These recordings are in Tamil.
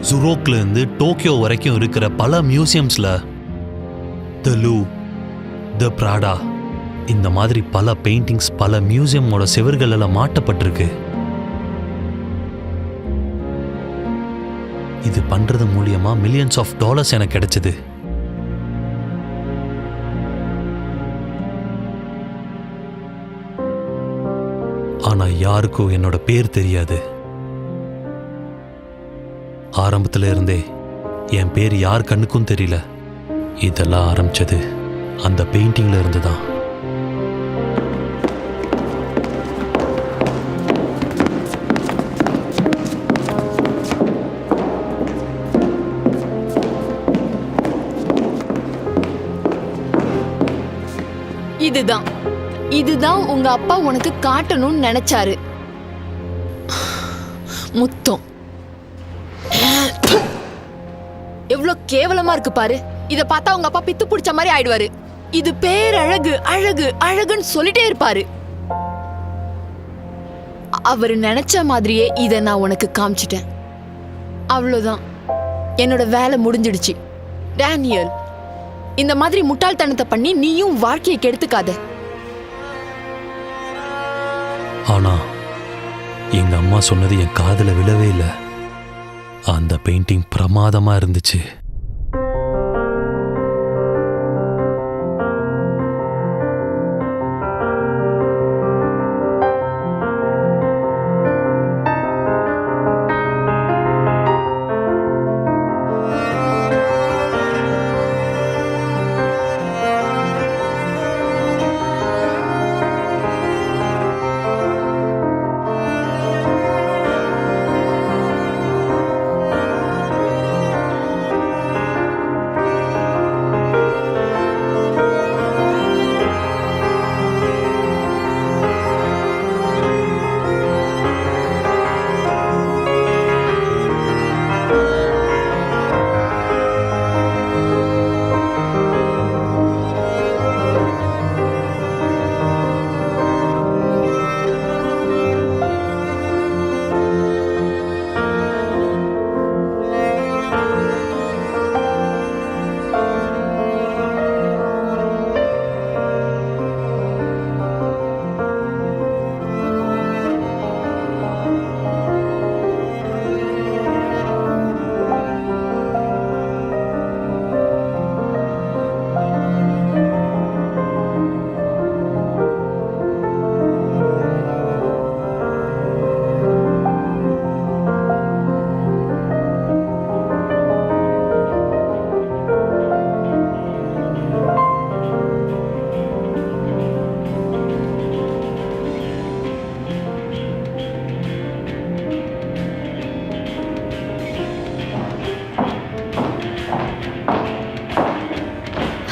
ஜுரோக்ல இருந்து டோக்கியோ வரைக்கும் இருக்கிற பல மியூசியம்ஸ்ல த லூ, த பிராடா இந்த மாதிரி பல பெயிண்டிங்ஸ் பல மியூசியமோட செவர்களெல்லாம் மாட்டப்பட்டிருக்கு. இது பண்றது மூலியமா மில்லியன்ஸ் ஆஃப் டாலர்ஸ் எனக்கு கிடைச்சது. ஆனா யாருக்கும் என்னோட பேர் தெரியாது. ஆரம்பத்துல இருந்தே என் பேர் யார் கண்ணுக்கும் தெரியல. இதெல்லாம் ஆரம்பிச்சது அந்த பெயிண்டிங்ல இருந்துதான். இதுதான் உங்க அப்பா உனக்கு காட்டணும்னு நினைச்சாரு. முத்தம் எவ்வளவு கேவலமா இருக்கு பாரு. இத பார்த்தா உங்க அப்பா பித்து பிடிச்ச மாதிரி ஆயிடுவாரு. இது பேரழகு அழகு அழகுன்னு சொல்லிட்டே இருப்பாரு. அவரு நினைச்ச மாதிரியே இத நான் உனக்கு காமிச்சிட்டேன். அவ்வளவுதான், என்னோட வேலை முடிஞ்சிடுச்சு. டேனியல், இந்த மாதிரி முட்டாள்தனத்தை பண்ணி நீயும் வாழ்க்கையை கெடுத்துக்காத. ஆனா எங்க அம்மா சொன்னது என் காதுல விழவே இல்லை. அந்த பெயிண்டிங் பிரமாதமா இருந்துச்சு.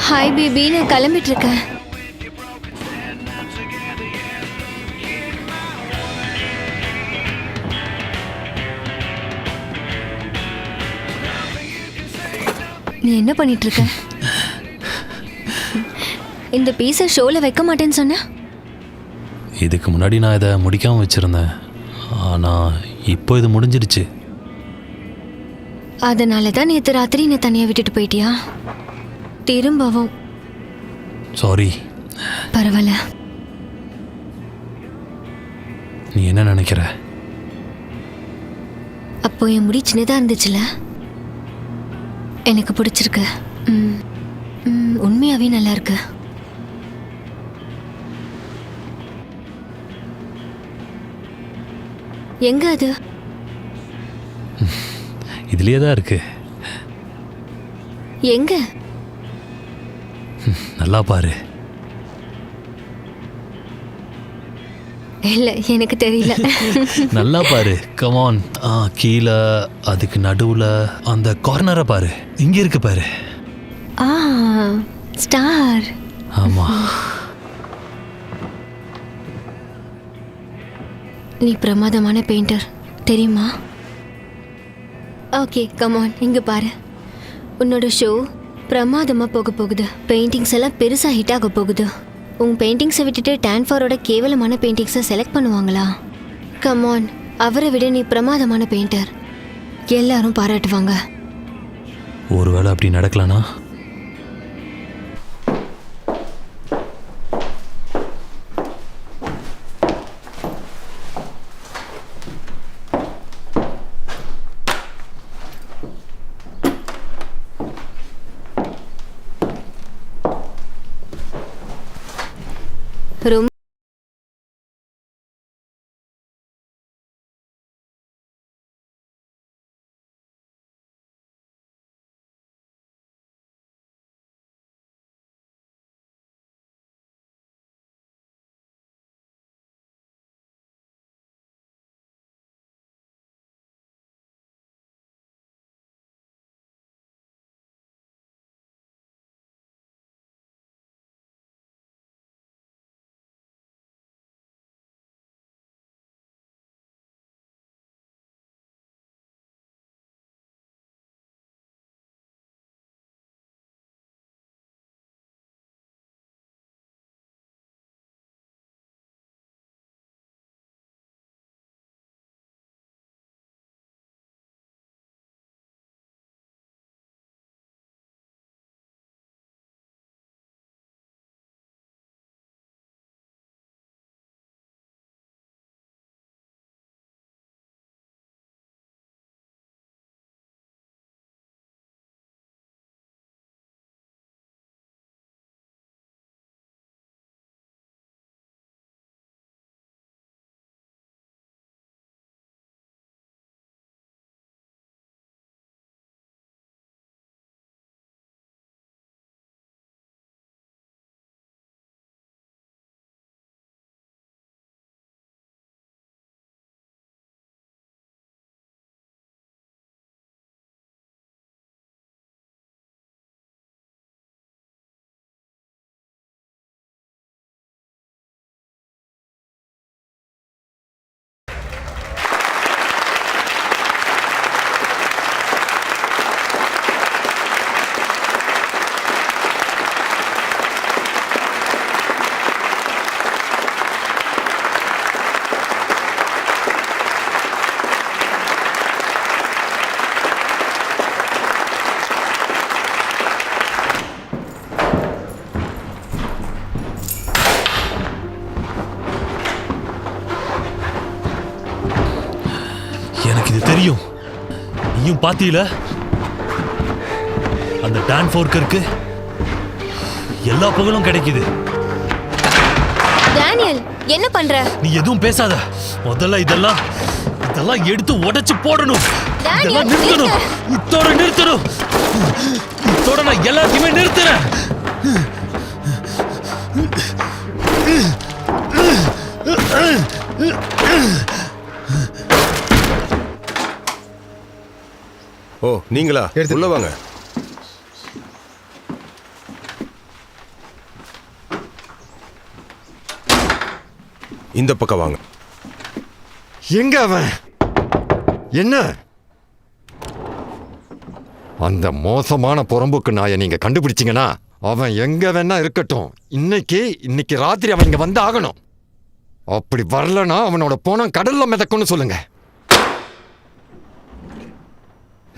ஹாய் பேபி, நான் கிளம்பிட்டு இருக்கேன். நீ என்ன பண்ணிட்டு இருக்க? இந்த பீஸை ஷோல வைக்க மாட்டேன்னு சொன்ன. இதுக்கு முன்னாடி நான் இதை முடிக்காம வச்சிருந்தேன். ஆனா இப்போ இது முடிஞ்சிடுச்சு. அதனால தான் நேற்று ராத்திரி என்னை தனியாக விட்டுட்டு போயிட்டியா? திரும்பவும் சாரி. பரவாயில்ல. நீ என்ன நினைக்கிற? அப்போ என் முடி சின்னதாக இருந்துச்சுல, எனக்கு பிடிச்சிருக்கு. உண்மையாகவே நல்லா இருக்கு. எங்க அது? இதுலயே தான் இருக்கு. எங்க? நல்லா பாரு. இல்ல, எனக்கு தெரியல. நல்லா பாரு, கமான். கீழே அதுக்கு நடுவுல அந்த கார்னரை பாரு. இங்க இருக்கு பாரு. ஸ்டார். ஆமா. நீ பிரமாதமான பெயிண்டர் தெரியுமா? ஓகே, கமான், இங்க பாரு. உன்னோட ஷோ பிரமாதமாக போக போகுது. பெயிண்டிங்ஸ் எல்லாம் பெருசாக ஹிட் ஆக போகுது. உன் பெயிண்டிங்ஸை விட்டுட்டு டான்ஃபாரோட கேவலமான பெயிண்டிங்ஸை செலக்ட் பண்ணுவாங்களா? கமான், அவரை விட நீ பிரமாதமான பெயிண்டர். எல்லாரும் பாராட்டுவாங்க. ஒருவேளை அப்படி நடக்கலனா? ரொம்ப எனக்கு இது தெரியும். நீயும் பாத்தீல, அந்த டான் ஃபோர்க்கருக்கு எல்லா புகழும் கிடைக்குது. டேனியல், என்ன பண்ற? நீ எதுவும் பேசாத. முதல்ல இதெல்லாம் எடுத்து உடைச்சு போடணும். இதெல்லாம் நிறுத்தணும். இத்தோட நிறுத்தணும். இத்தோட நான் எல்லாத்தையுமே நிறுத்துறேன். ஓ, நீங்களா? உள்ள வாங்க. இந்த பக்கம் வாங்க. எங்க அவன்? என்ன அந்த மோசமான புறம்போக்கு நாயை நீங்க கண்டுபிடிச்சீங்கன்னா அவன் எங்க வேணா இருக்கட்டும், இன்னைக்கு ராத்திரி அவன் இங்க வந்து ஆகணும். அப்படி வரலனா அவனோட போனம் கடல்ல மிதக்கும்னு சொல்லுங்க.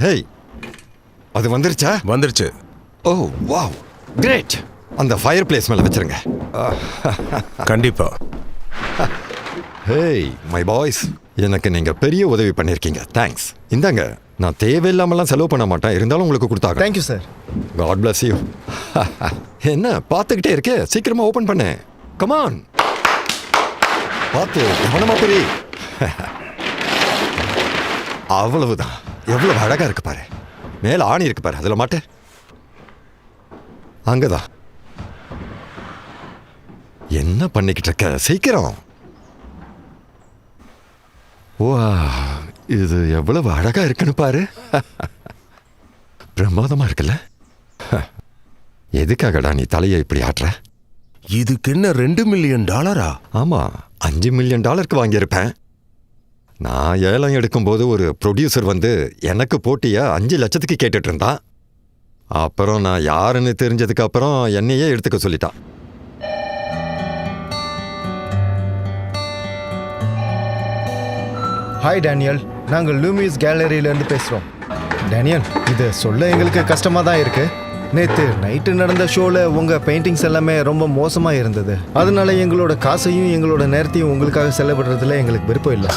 ஹேய், அது வந்துருச்சா? வந்துருச்சு. Oh wow, great. அந்த ஃபயர் பிளேஸ் மேல வச்சிருங்க. கண்டிப்பா. ஹேய் மை பாய்ஸ், எனக்கு நீங்க பெரிய உதவி பண்ணிருக்கீங்க. தேங்க்ஸ். இந்தாங்க, நான் தேவையில்லாமலாம் செலவு பண்ண மாட்டேன், இருந்தாலும் உங்களுக்கு கொடுத்தாங்க. Thank you sir. God bless you. என்ன பார்த்துக்கிட்டே இருக்கே, சீக்கிரமா ஓபன் பண்ணு. கமான், பார்த்து கவனமா பெரிய. அவ்வளவுதான். எவ்வளவு அழகா இருக்கு பாரு. மேல ஆணி இருக்கு பாரு, அதுல மாட்டு. அங்கதான். என்ன பண்ணிக்கிட்டு இருக்க? சீக்கிரம். வா, இது எவ்வளவு அழகா இருக்குன்னு பாரு. பிரமாதமா இருக்குல்ல? எதுக்காகடா நீ தலையை இப்படி ஆட்டுற? இதுக்கு என்ன $2 மில்லியன்? ஆமா, $5 மில்லியன் வாங்கியிருப்பேன். நான் ஏலம் எடுக்கும்போது ஒரு ப்ரொடியூசர் வந்து எனக்கு போட்டியா 5 லட்சத்துக்கு கேட்டுட்டு இருந்தான். அப்புறம் நான் யாருன்னு தெரிஞ்சதுக்கு அப்புறம் என்னையே எடுத்துக்க சொல்லிட்டான். ஹாய் டேனியல், நாங்கள் லூமிஸ் கேலரியிலேருந்து பேசுகிறோம். டேனியல், இது சொல்ல எங்களுக்கு கஷ்டமாக தான் இருக்கு. நேற்று நைட்டு நடந்த ஷோவில் உங்கள் பெயிண்டிங்ஸ் எல்லாமே ரொம்ப மோசமாக இருந்தது. அதனால எங்களோட காசையும் எங்களோட நேரத்தையும் உங்களுக்காக செலவிடுறதுல எங்களுக்கு விருப்பம் இல்லை.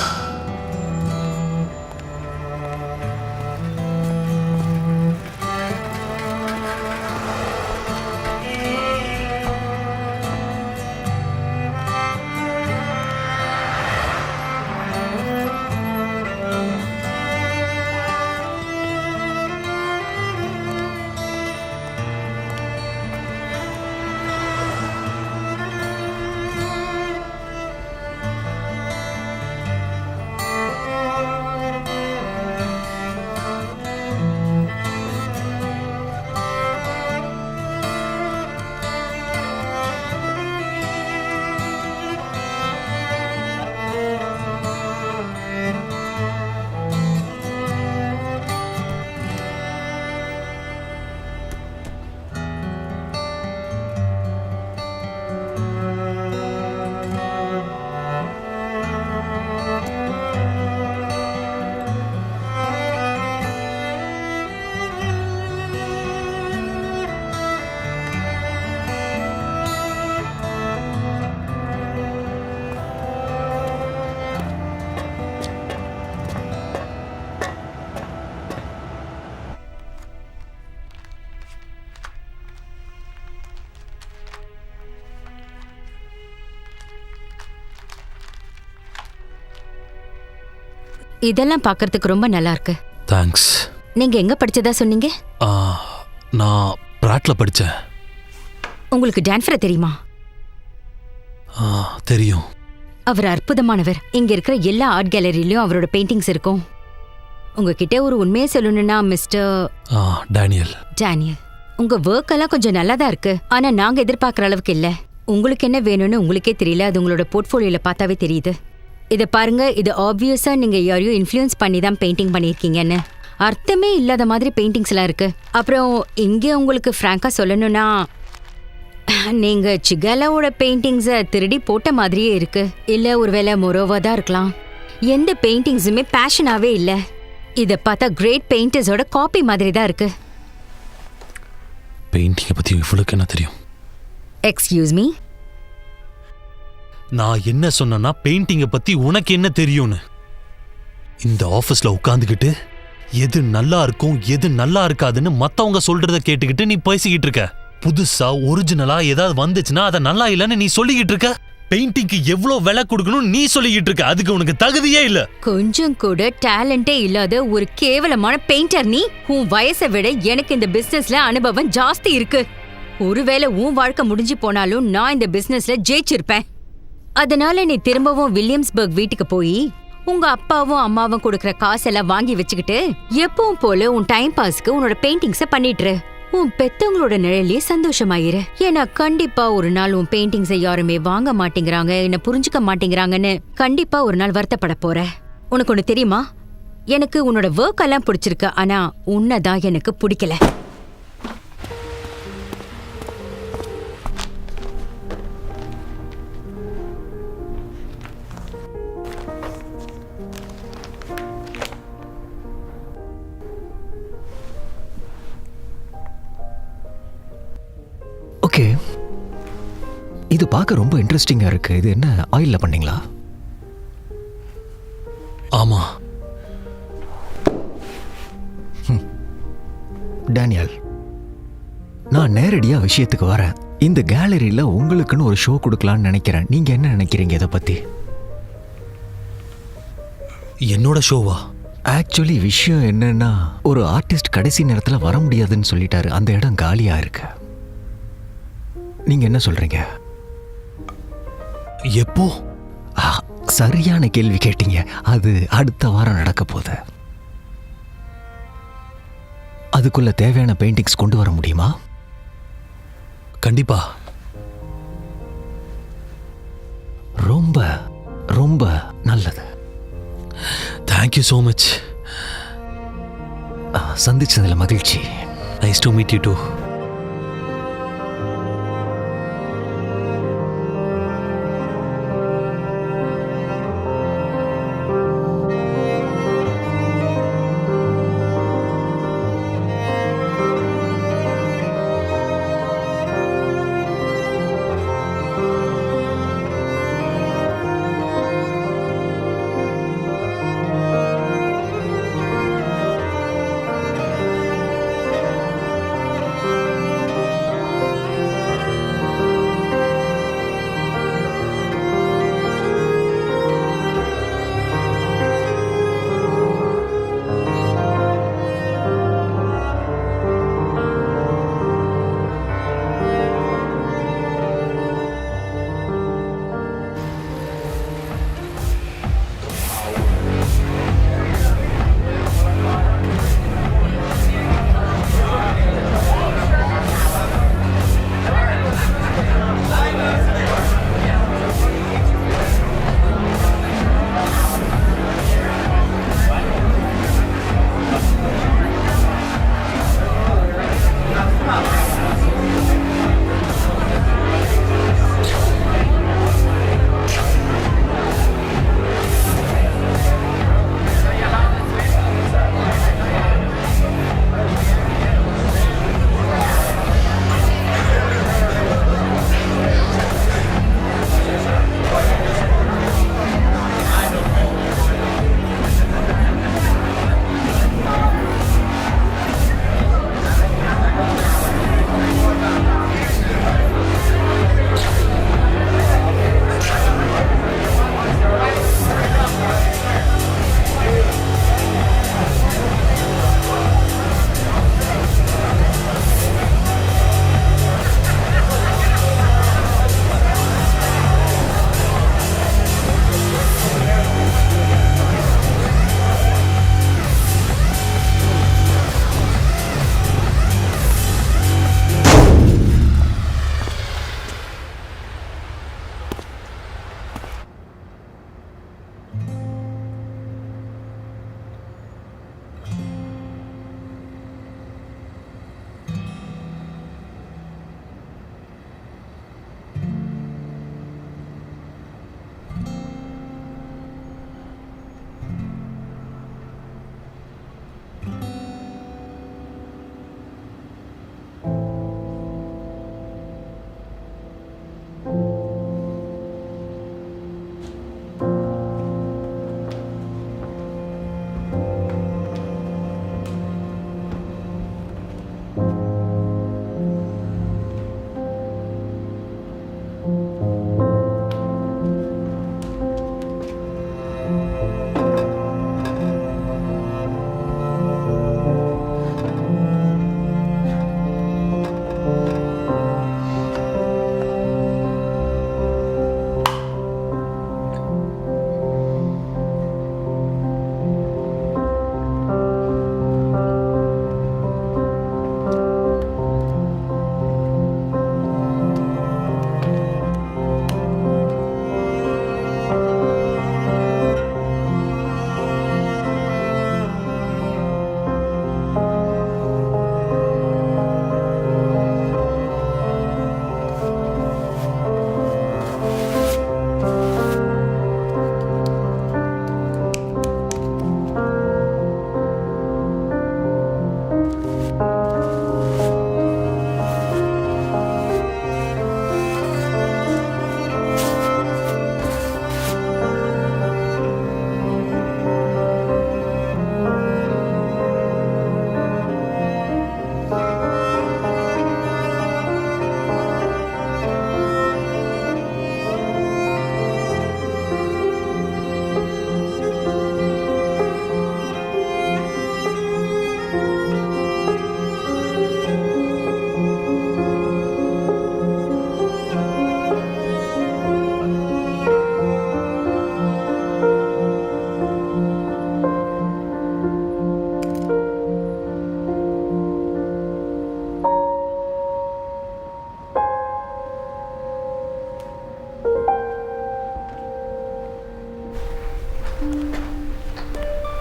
இதெல்லாம் பார்க்கறதுக்கு ரொம்ப நல்லா இருக்கு. தேங்க்ஸ். நீங்க எங்க படிச்சதா சொன்னீங்க? நான் பிராட்ல படித்தேன். உங்களுக்கு டான்ஃபரை தெரியுமா? தெரியும். அவர் அற்புதமானவர். இங்க இருக்கிற எல்லா ஆர்ட் கேலரியிலயும் அவரோட பெயிண்டிங்ஸ் இருக்கும். உங்ககிட்ட ஒரு உண்மையை சொல்லணும்னா மிஸ்டர் டேனியல், உங்க ஒர்க் எல்லாம் கொஞ்சம் நல்லா தான் இருக்கு. ஆனா நாங்க எதிர்பார்க்குற அளவுக்கு இல்ல. உங்களுக்கு என்ன வேணும்னு உங்களுக்கே தெரியல. அது உங்களோட போர்ட்ஃபோலியோல பார்த்தாவே தெரியுது. இதை பாருங்க, இது ஆப்வியஸா நீங்க யாரையும் இன்ஃப்ளூயன்ஸ் பண்ணி தான் பெயிண்டிங் பண்ணியிருக்கீங்கன்னு. அர்த்தமே இல்லாத மாதிரி பெயிண்டிங்ஸ் எல்லாம் இருக்கு. அப்புறம் இங்கே உங்களுக்கு ஃப்ராங்கா சொல்லணும்னா, நீங்க சிகாலாவோட பெயிண்டிங்ஸை திருடி போட்ட மாதிரியே இருக்கு. இல்ல ஒருவேளை மொரோவா தான் இருக்கலாம். எந்த பெயிண்டிங்ஸுமே பேஷனாவே இல்ல. இதை பார்த்தா கிரேட் பெயிண்டர்ஸோட காப்பி மாதிரி தான் இருக்கு. பெயிண்டிங்கை பற்றி இவ்வளோக்கு என்ன தெரியும்? எக்ஸ்கியூஸ் மீ, நான் என்ன சொன்னேன்னா பெயிண்டிங்கை பற்றி உனக்கு என்ன தெரியும்னு. இந்த ஆஃபீஸில் உட்காந்துக்கிட்டு எது நல்லா இருக்கும் எது நல்லா இருக்காதுன்னு மற்றவங்க சொல்றத கேட்டுக்கிட்டு நீ பேசிக்கிட்டு இருக்க. புதுசா ஒரிஜினலா ஏதாவது வந்துச்சுன்னா அதை நல்லா இல்லைன்னு நீ சொல்லிக்கிட்டு இருக்க. பெயிண்டிங்க்கு எவ்வளோ விலை கொடுக்கணும் நீ சொல்லிக்கிட்டு இருக்க. அதுக்கு உனக்கு தகுதியே இல்ல. கொஞ்சம் கூட டேலண்டே இல்லாத ஒரு கேவலமான பெயிண்டர் நீ. உன் வயசை விட எனக்கு இந்த பிசினஸ்ல அனுபவம் ஜாஸ்தி இருக்கு. ஒருவேளை உன் வாழ்க்கை முடிஞ்சு போனாலும் நான் இந்த பிசினஸ்ல ஜெயிச்சிருப்பேன். அதனால நீ திரும்பவும் வில்லியம்ஸ்பர்க் வீட்டுக்கு போய் உங்க அப்பாவும் அம்மாவும் கொடுக்கற காசெல்லாம் வாங்கி வச்சுக்கிட்டு எப்பவும் போல உன் டைம் பாஸ்க்கு உன்னோட பெயிண்டிங்ஸ பண்ணிட்டுரு. உன் பெத்தவங்களோட நிழலே சந்தோஷமாயிரு. ஏன்னா கண்டிப்பா ஒரு நாள் உன் பெயிண்டிங்ஸை யாருமே வாங்க மாட்டேங்கிறாங்க, என்ன புரிஞ்சுக்க மாட்டேங்கிறாங்கன்னு கண்டிப்பா ஒரு நாள் வருத்தப்பட போற. உனக்கு ஒண்ணு தெரியுமா, எனக்கு உன்னோட ஒர்க் எல்லாம் பிடிச்சிருக்கு, ஆனா உன்னதான் எனக்கு பிடிக்கல. ஓகே, இது பார்க்க ரொம்ப இன்ட்ரெஸ்டிங்கா இருக்கு. இது என்ன ஆயில்ல பண்ணீங்களா? ஆமா. டேனியல், நான் நேரடியா விஷயத்துக்கு வரேன். இந்த கேலரியில உங்களுக்குன்னு ஒரு ஷோ கொடுக்கலான்னு நினைக்கிறேன். நீங்க என்ன நினைக்கிறீங்க இதை பத்தி? என்னோட ஷோவா? ஆக்சுவலி விஷயம் என்னன்னா, ஒரு ஆர்டிஸ்ட் கடைசி நேரத்துல வர முடியாதுன்னு சொல்லிட்டாரு. அந்த இடம் காலியா இருக்கு. நீங்க என்ன சொல்றீங்க? எப்போ? சரியான கேள்வி கேட்டீங்க. அது அடுத்த வாரம் நடக்க போகுது. அதுக்குள்ள தேவையான பெயிண்டிங்ஸ் கொண்டு வர முடியுமா? கண்டிப்பா. ரொம்ப ரொம்ப நல்லது. Thank you so much. சந்திச்சதுல மகிழ்ச்சி. Nice to meet you too.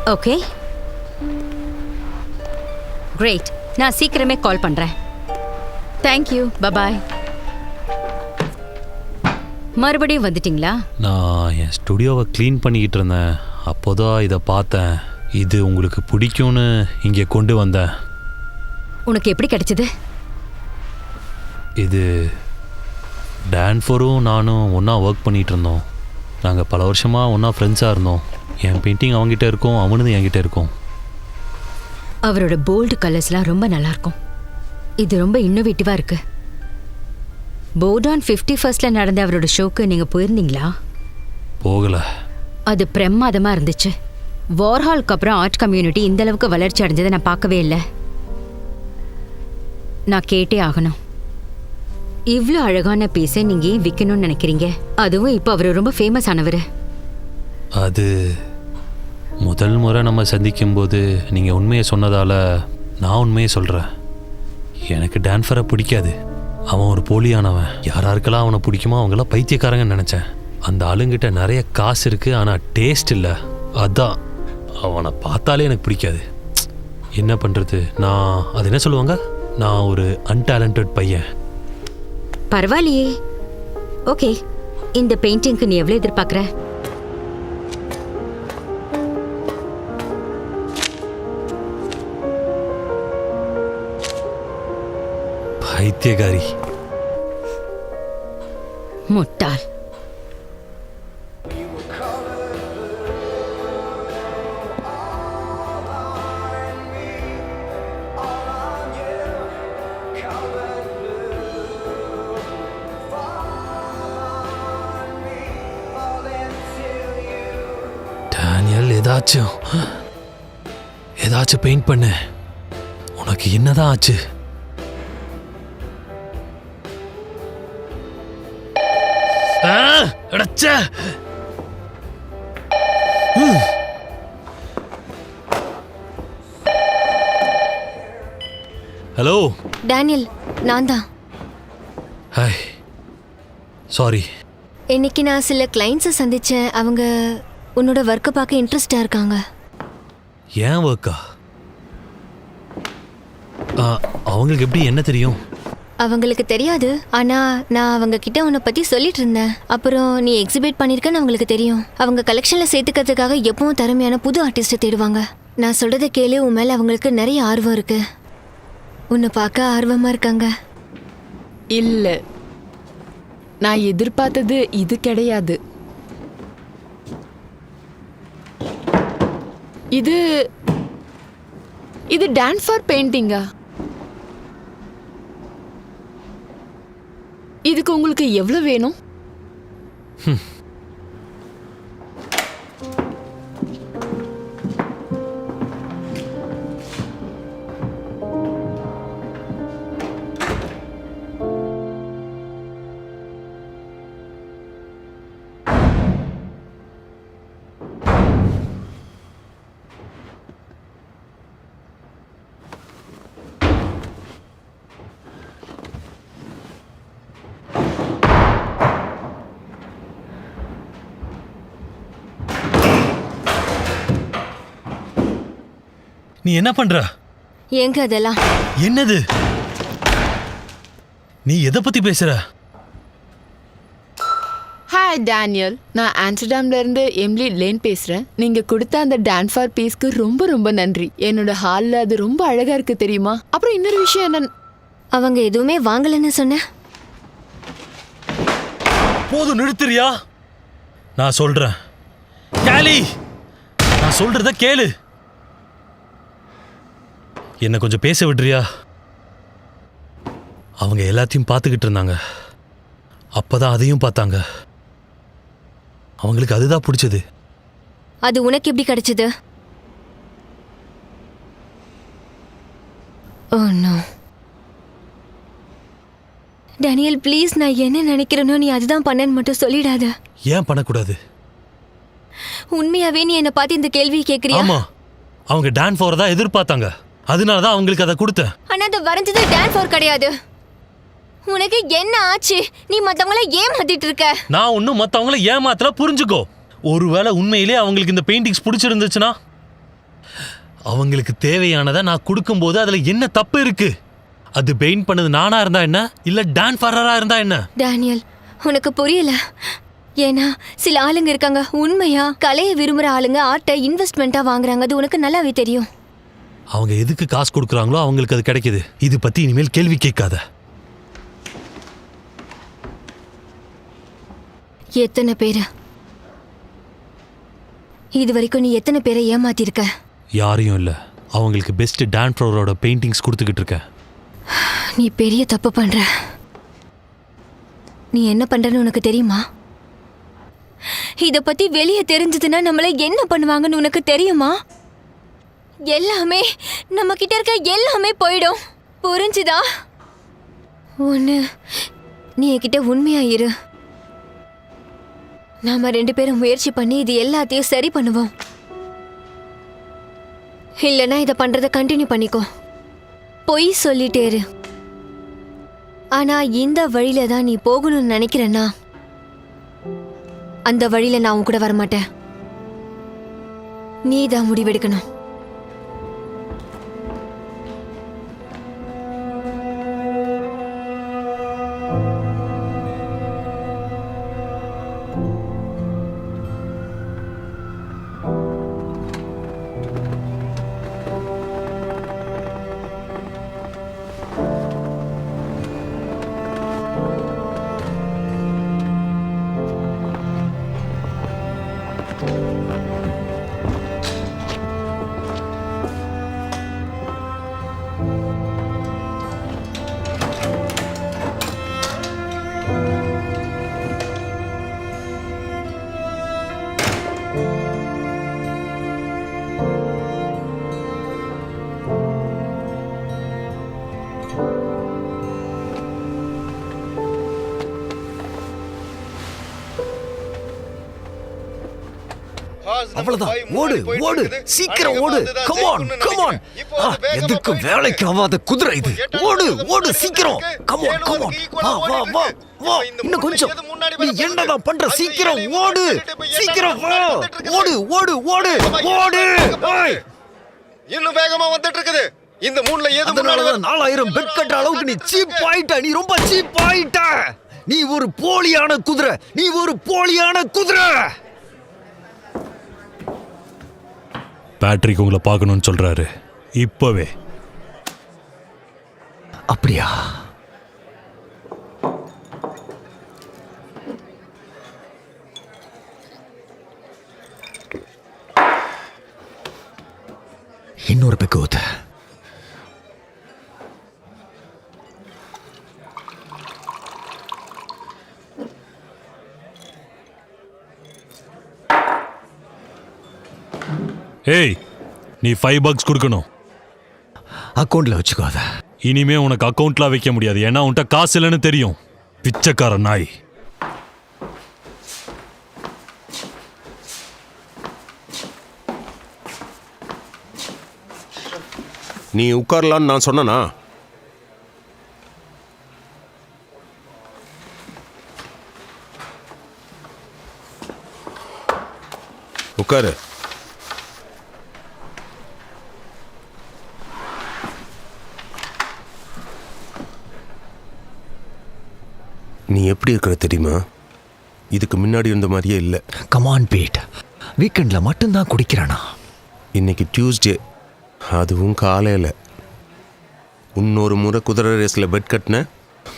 Okay, great. நான் சீக்கிரமே கால் பண்றேன். Thank you, bye bye. மறுபடியும் வந்துட்டீங்களா? நான் என் ஸ்டுடியோவை க்ளீன் பண்ணிக்கிட்டு இருந்தேன். அப்போதான் இதை பார்த்தேன். இது உங்களுக்கு பிடிக்கும்னு இங்கே கொண்டு வந்தேன். உனக்கு எப்படி கிடைச்சது? இது டான்ஃபோரும் நானும் ஒன்றா ஒர்க் பண்ணிகிட்டு இருந்தோம். நாங்கள் பல வருஷமாக ஒன்றா ஃப்ரெண்ட்ஸாக இருந்தோம். என் பெயிண்டிங் அவங்ககிட்ட இருக்கும், அவனது என்கிட்ட இருக்கும். அவரோட போல்டு கலர்ஸ்லாம் ரொம்ப நல்லா இருக்கும். இது ரொம்ப இன்னோவேட்டிவா இருக்கு. போர்டான் 51st நடந்த அவரோட ஷோக்கு நீங்க போயிருந்தீங்களா? போகல. அது பிரமாதமா இருந்துச்சு. வார்ஹாலுக்கு அப்புறம் ஆர்ட் கம்யூனிட்டி இந்த அளவுக்கு வளர்ச்சி அடைஞ்சதை நான் பார்க்கவே இல்லை. நான் கேட்டே ஆகணும். இவ்வளோ அழகான பீஸை நீங்க ஏன் விற்கணும்னு நினைக்கிறீங்க? அதுவும் இப்போ அவர் ரொம்ப ஃபேமஸ் ஆனவர். அது முதல் முறை நம்ம சந்திக்கும்போது நீங்கள் உண்மையை சொன்னதால் நான் உண்மையை சொல்கிறேன். எனக்கு டான்ஃபரை பிடிக்காது. அவன் ஒரு போலியானவன். யாராருக்கெல்லாம் அவனை பிடிக்குமோ அவங்களாம் பைத்தியக்காரங்கன்னு நினச்சேன். அந்த ஆளுங்கிட்ட நிறைய காசு இருக்குது, ஆனால் டேஸ்ட் இல்லை. அதான் அவனை பார்த்தாலே எனக்கு பிடிக்காது. என்ன பண்ணுறது? அது என்ன சொல்லுவாங்க, நான் ஒரு அன்டேலண்டட் பையன். பரவாயில்லையே. ஓகே, இந்த பெயிண்டிங்க்கு நீ எவ்வளோ எதிர்பார்க்குற? பைத்தியக்காரி, முட்டாள். டேனியல், ஏதாச்சும் பெயிண்ட் பண்ணு. உனக்கு என்னதான் ஆச்சு? ஹலோ டேனியல், நான் தான். Hi, sorry. இன்னைக்கு நான் சில கிளைண்ட்ஸை சந்திச்சேன். அவங்க உன்னோட ஒர்க்கை பார்க்க இன்ட்ரெஸ்டாக இருக்காங்க. ஏன் ஒர்க்கா? அவங்களுக்கு எப்படி என்ன தெரியும்? அவங்களுக்கு தெரியாது, ஆனா நான் அவங்க கிட்ட உன்னை பத்தி சொல்லிட்டு இருந்தேன். அப்புறம் நீ எக்ஸிபிட் பண்ணிருக்கன்னு அவங்களுக்கு தெரியும். அவங்க கலெக்ஷன்ல சேர்த்துக்கிறதுக்காக எப்பவும் திறமையான புது ஆர்டிஸ்ட்டை தேடுவாங்க. நான் சொல்றதை கேளு, உன் மேல அவங்களுக்கு நிறைய ஆர்வம் இருக்கு. உன்னை பார்க்க ஆர்வமா இருக்காங்க. இல்ல, நான் எதிர்பார்த்தது இது கிடையாது. இது டான்ஃபார் பெயிண்டிங்கா? இதுக்கு உங்களுக்கு எவ்வளவு வேணும்? நீ என்ன பண்ற? எங்க அதெல்லாம்? என்னது? நீ எதை பத்தி பேசுற? ஹாய் டேனியல், நான் ஆம்ஸ்டர்டாம்ல இருந்து எம்லி லேன் பேசுறேன். நீங்க கொடுத்த அந்த டான்ஃபார் பீஸ்க்கு ரொம்ப ரொம்ப நன்றி. என்னோட ஹால்ல அது ரொம்ப அழகா இருக்கு தெரியுமா? அப்புறம் இன்னொரு விஷயம் என்ன, அவங்க எதுவுமே வாங்கலன்னு சொன்ன. போதும், நிறுத்துறியா? நான் சொல்றேன் கேலி, நான் சொல்றத கேளு. என்ன கொஞ்சம் பேச விடுறியா? அவங்க எல்லாத்தையும் பார்த்துக்கிட்டு இருந்தாங்க. அப்பதான் அதையும் பார்த்தாங்க. அவங்களுக்கு அதுதான் பிடிச்சது. அது உனக்கு எப்படி கிடைச்சது? ஓ நோ டேனியல், ப்ளீஸ், நான் என்ன நினைக்கிறேனோ நீ அதுதான் பண்ணேன்னு மட்டும் சொல்லிடாத. ஏன் பண்ணக்கூடாது? உண்மையாவே நீ என்னை பார்த்து இந்த கேள்வி கேட்குறியா? ஆமா, அவங்க டான்ஃபார் தான் எதிர்பார்த்தாங்க. அதனாலதான் அவங்களுக்கு அதை கொடுத்தேன். ஆனா அது வரைஞ்சது டான்ஃபார் கிடையாது. உனக்கு என்ன ஆச்சு? நீ மத்தவங்கள ஏமாத்திட்டு இருக்க. நான் ஒன்னும் மத்தவங்கள ஏமாத்தல, புரிஞ்சுக்கோ. ஒருவேளை உண்மையிலே அவங்களுக்கு இந்த பெயிண்டிங்ஸ் பிடிச்சிருந்துச்சுன்னா அவங்களுக்கு தேவையானதை நான் கொடுக்கும்போது அதுல என்ன தப்பு இருக்கு? அது பெயிண்ட் பண்ணது நானா இருந்தா என்ன, இல்ல டான் ஃபர்ரரா இருந்தா என்ன? டேனியல், உனக்கு புரியல. ஏன்னா சில ஆளுங்க இருக்காங்க, உண்மையா கலையை விரும்புற ஆளுங்க ஆர்ட்டை இன்வெஸ்ட்மெண்ட்டா வாங்குறாங்க. அது உனக்கு நல்லாவே தெரியும். அவங்க எதுக்கு காசு கொடுக்குறாங்களோ அவங்களுக்கு அது கிடைக்குது. இது பத்தி இனிமேல் கேள்வி கேட்காத. எத்தனை பேரு இது வரைக்கும் நீ எத்தனை பேரை ஏமாத்திருக்க? யாரையும் இல்ல, அவங்களுக்கு பெஸ்ட் டான் ஃப்ளோரோட பெயிண்டிங்ஸ் கொடுத்துக்கிட்டு இருக்க. நீ பெரிய தப்பு பண்ற. நீ என்ன பண்றன்னு உனக்கு தெரியுமா? இத பத்தி வெளியே தெரிஞ்சதுன்னா நம்மள என்ன பண்ணுவாங்கன்னு உனக்கு தெரியுமா? எல்லாமே நம்ம கிட்ட இருக்க எல்லாமே போயிடும். புரிஞ்சுதா? ஒண்ணு நீ என்கிட்ட உண்மையா இரு. நாம 2 பேரும் முயற்சி பண்ணி இது எல்லாத்தையும் சரி பண்ணுவோம். இல்லைன்னா இதை பண்றத கண்டினியூ பண்ணிக்கோ. பொய் சொல்லிட்டே இரு. ஆனா இந்த வழியில தான் நீ போகணும்னு நினைக்கிறேன்னா அந்த வழியில நான் உன் கூட வரமாட்டேன். நீ தான் முடிவெடுக்கணும். அவ்வளவுதான். ஓடு ஓடு, சீக்கிரம் ஓடு. Come on come on. எதுக்கு வேலைக்கு ஆகாத குதிரை இது. ஓடு ஓடு சீக்கிரம். Come on come on. வா வா வா வா. இன்னும் கொஞ்சம். நீ என்னதான் பண்ற? சீக்கிரம் ஓடு. சீக்கிரம் வா. ஓடு ஓடு ஓடு ஓடு. இன்னும் வேகமா வந்துட்டு இருக்குது. இந்த மூணுல ஏது அதனால 4000 பெட் கட்டுற அளவுக்கு நீ சீப் ஆயிட்ட. நீ ரொம்ப சீப் ஆயிட்ட. நீ ஒரு போலியான குதிரை. நீ ஒரு போலியான குதிரை. பேட்ரிக் உங்களை பார்க்கணும்னு சொல்றாரு இப்பவே. அப்படியா? இன்னொரு பெக்கு ஊத்து. ஏய், நீ $5 கொடுக்கணும். அக்கௌண்ட்ல வச்சுக்கோத. இனிமே உனக்கு அக்கௌண்ட்லாம் வைக்க முடியாது. ஏன்னா உன்கிட்ட காசு இல்லைன்னு தெரியும். பிச்சைக்கார நாய். நீ உட்காரலான்னு நான் சொன்னனா? உட்காரு. நீ எப்படி இருக்கிற தெரியுமா? இதுக்கு முன்னாடி இருந்த மாதிரியே இல்லை. Come on beat. வீக்கெண்ட்ல மட்டும்தான் குடிக்கிறானா? இன்னைக்கு டியூஸ்டே, அதுவும் காலையில். இன்னொரு முறை குதிரை ரேஸில் பெட் கட்டின.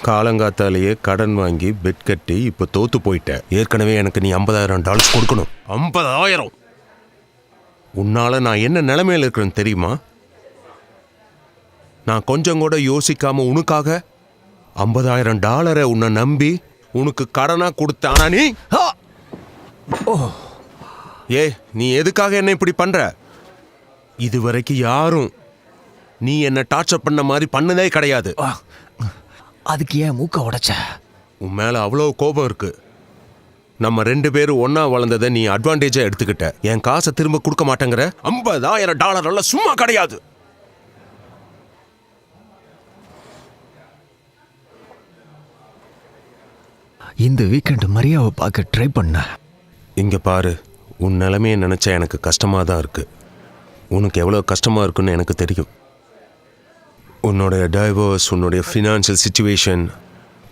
காலங்காத்தாலேயே கடன் வாங்கி பெட் கட்டி இப்போ தோத்து போயிட்டேன். ஏற்கனவே எனக்கு நீ $50,000 கொடுக்கணும். 50,000. உன்னால நான் என்ன நிலைமையில் இருக்கிறேன்னு தெரியுமா? நான் கொஞ்சம் கூட யோசிக்காம உனக்காக $50,000 உன்னை நம்பி உனக்கு கடனா கொடுத்தானா நீ? ஏ, நீ எதுக்காக என்ன இப்படி பண்ற? இதுவரைக்கும் யாரும் நீ என்ன டார்ச்சர் பண்ண மாதிரி பண்ணதே கிடையாது. அதுக்கு ஏன் மூக்க உடைச்ச? உன் மேல அவ்வளோ கோபம் இருக்கு. நம்ம 2 பேரும் ஒன்னா வளர்ந்ததை நீ அட்வான்டேஜா எடுத்துக்கிட்ட. என் காசை திரும்ப கொடுக்க மாட்டேங்கிற. $50,000 சும்மா கிடையாது. இந்த வீக்கெண்ட் மரியாவை பார்க்க ட்ரை பண்ண. இங்க பாரு, உன் நிலைமையை நினைச்சா எனக்கு கஷ்டமா தான் இருக்கு. உனக்கு எவ்வளோ கஷ்டமாக இருக்குன்னு எனக்கு தெரியும். உன்னுடைய டைவர்ஸ், உன்னுடைய ஃபினான்ஷியல் சுச்சுவேஷன்,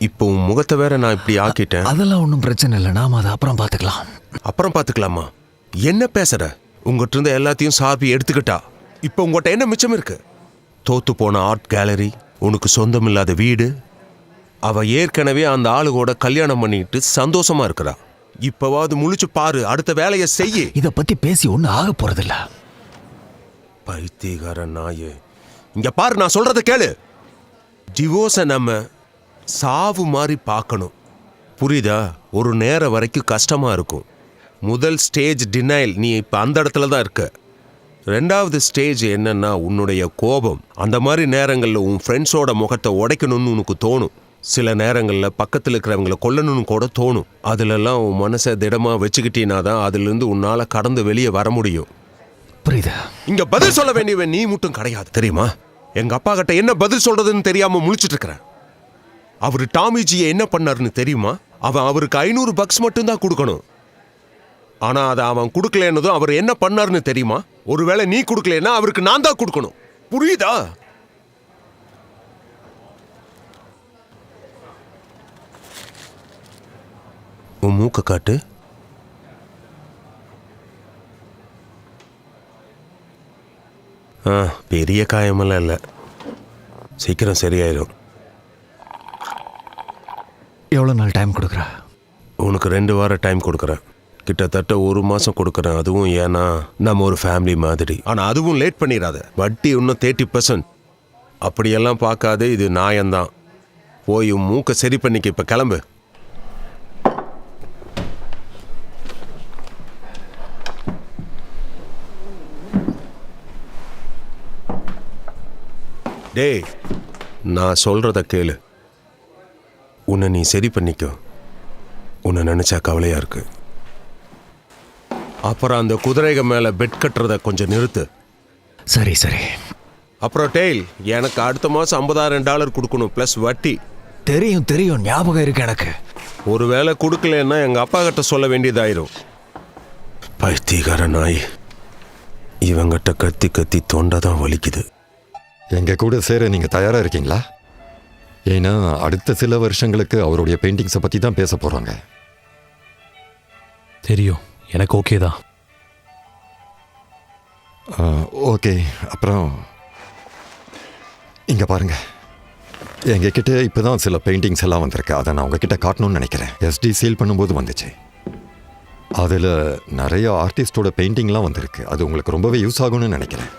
இப்போ உன் முகத்தை வேற நான் இப்படி ஆக்கிட்டேன். அதெல்லாம் ஒன்றும் பிரச்சனை இல்லை, நாம அதை அப்புறம் பார்த்துக்கலாம். அப்புறம் பார்த்துக்கலாமா? என்ன பேசுற? உங்ககிட்ட இருந்த எல்லாத்தையும் சார்பி எடுத்துக்கிட்டா இப்போ உங்கள்கிட்ட என்ன மிச்சம் இருக்கு? தோத்து போன ஆர்ட் கேலரி, உனக்கு சொந்தம் இல்லாத வீடு. அவ ஏற்கனவே அந்த ஆளுகோட கல்யாணம் பண்ணிட்டு சந்தோஷமா இருக்கிறா. இப்பவாவது முழிச்சு பாரு, அடுத்த வேலையை செய்ய. இதை பத்தி பேசி ஒன்றும் ஆக போறதில்ல. பைத்தியக்கார நாயே, இங்க பாரு, நான் சொல்றத கேளு. டிவோர்ஸை நம்ம சாவு மாதிரி பார்க்கணும், புரியுதா? ஒரு நேரம் வரைக்கும் கஷ்டமா இருக்கும். முதல் ஸ்டேஜ் டினைல், நீ இப்ப அந்த இடத்துல தான் இருக்க. ரெண்டாவது ஸ்டேஜ் என்னன்னா உன்னுடைய கோபம். அந்த மாதிரி நேரங்களில் உன் ஃப்ரெண்ட்ஸோட முகத்தை உடைக்கணும்னு உனக்கு தோணும். சில நேரங்களில் பக்கத்தில் இருக்கிறவங்கள கொல்லணும்னு கூட தோணும். அதுலெல்லாம் உன் மனசை திடமா வச்சுக்கிட்டீனா தான் அதுலேருந்து உன்னால கடந்து வெளியே வர முடியும். புரியுதா? இங்க பதில் சொல்ல வேண்டியவன் நீ மட்டும் கிடையாது, தெரியுமா? எங்க அப்பா கிட்ட என்ன பதில் சொல்றதுன்னு தெரியாம முழிச்சிட்டு இருக்கிறேன். அவரு டாமிஜியை என்ன பண்ணாருன்னு தெரியுமா? அவன் அவருக்கு $500 மட்டும்தான் கொடுக்கணும். ஆனா அதை அவன் கொடுக்கலன்னதும் அவர் என்ன பண்ணாருன்னு தெரியுமா? ஒருவேளை நீ கொடுக்கலன்னா அவருக்கு நான் தான் கொடுக்கணும், புரியுதா? உன் மூக்க காட்டு. பெரிய காயமெல்லாம் இல்லை, சீக்கிரம் சரியாயிடும். எவ்வளோ நாள் டைம் கொடுக்குற? உனக்கு 2 வாரம் டைம் கொடுக்குறேன். கிட்டத்தட்ட 1 மாதம் கொடுக்குறேன். அதுவும் ஏன்னா நம்ம ஒரு ஃபேமிலி மாதிரி. ஆனால் அதுவும் லேட் பண்ணிடாத. வட்டி இன்னும் 30%. அப்படியெல்லாம் பார்க்காது, இது நியாயம்தான். போய் உன் மூக்கை சரி பண்ணிக்க, இப்போ கிளம்பு. டேய், நான் சொல்றத கேளு. உன்னை நீ சரி பண்ணிக்கோ. உன்னை நினைச்சா கவலையா இருக்கு. அப்புறம் அந்த குதிரைகள் மேல பெட் கட்டுறத கொஞ்சம் நிறுத்து. சரி சரி. அப்புறம் டெய்ல், எனக்கு அடுத்த மாதம் $50,000 கொடுக்கணும் ப்ளஸ் வட்டி. தெரியும் தெரியும், ஞாபகம் இருக்கு எனக்கு. ஒருவேளை கொடுக்கலன்னா எங்க அப்பா கிட்ட சொல்ல வேண்டியதாயிரும். பைத்தியக்கார நாய், இவங்கிட்ட கத்தி கத்தி தொண்டை தான் வலிக்குது. எங்க கூட சேர நீங்க தயாரா இருக்கீங்களா? ஏன்னா அடுத்த சில வருஷங்களுக்கு அவருடைய பெயிண்டிங்ஸை பத்தி தான் பேச போறாங்க. தெரியும், எனக்கு ஓகே தான். ஓகே. அப்புறம் இங்க பாருங்க, எங்ககிட்ட இப்போதான் சில பெயிண்டிங்ஸ் எல்லாம் வந்திருக்கு. அதை நான் உங்ககிட்ட காட்டணும்னு நினைக்கிறேன். SD சேல் பண்ணும்போது வந்துச்சு. அதில் நிறைய ஆர்டிஸ்டோட பெயிண்டிங்லாம் வந்திருக்கு. அது உங்களுக்கு ரொம்பவே யூஸ் ஆகும்னு நினைக்கிறேன்.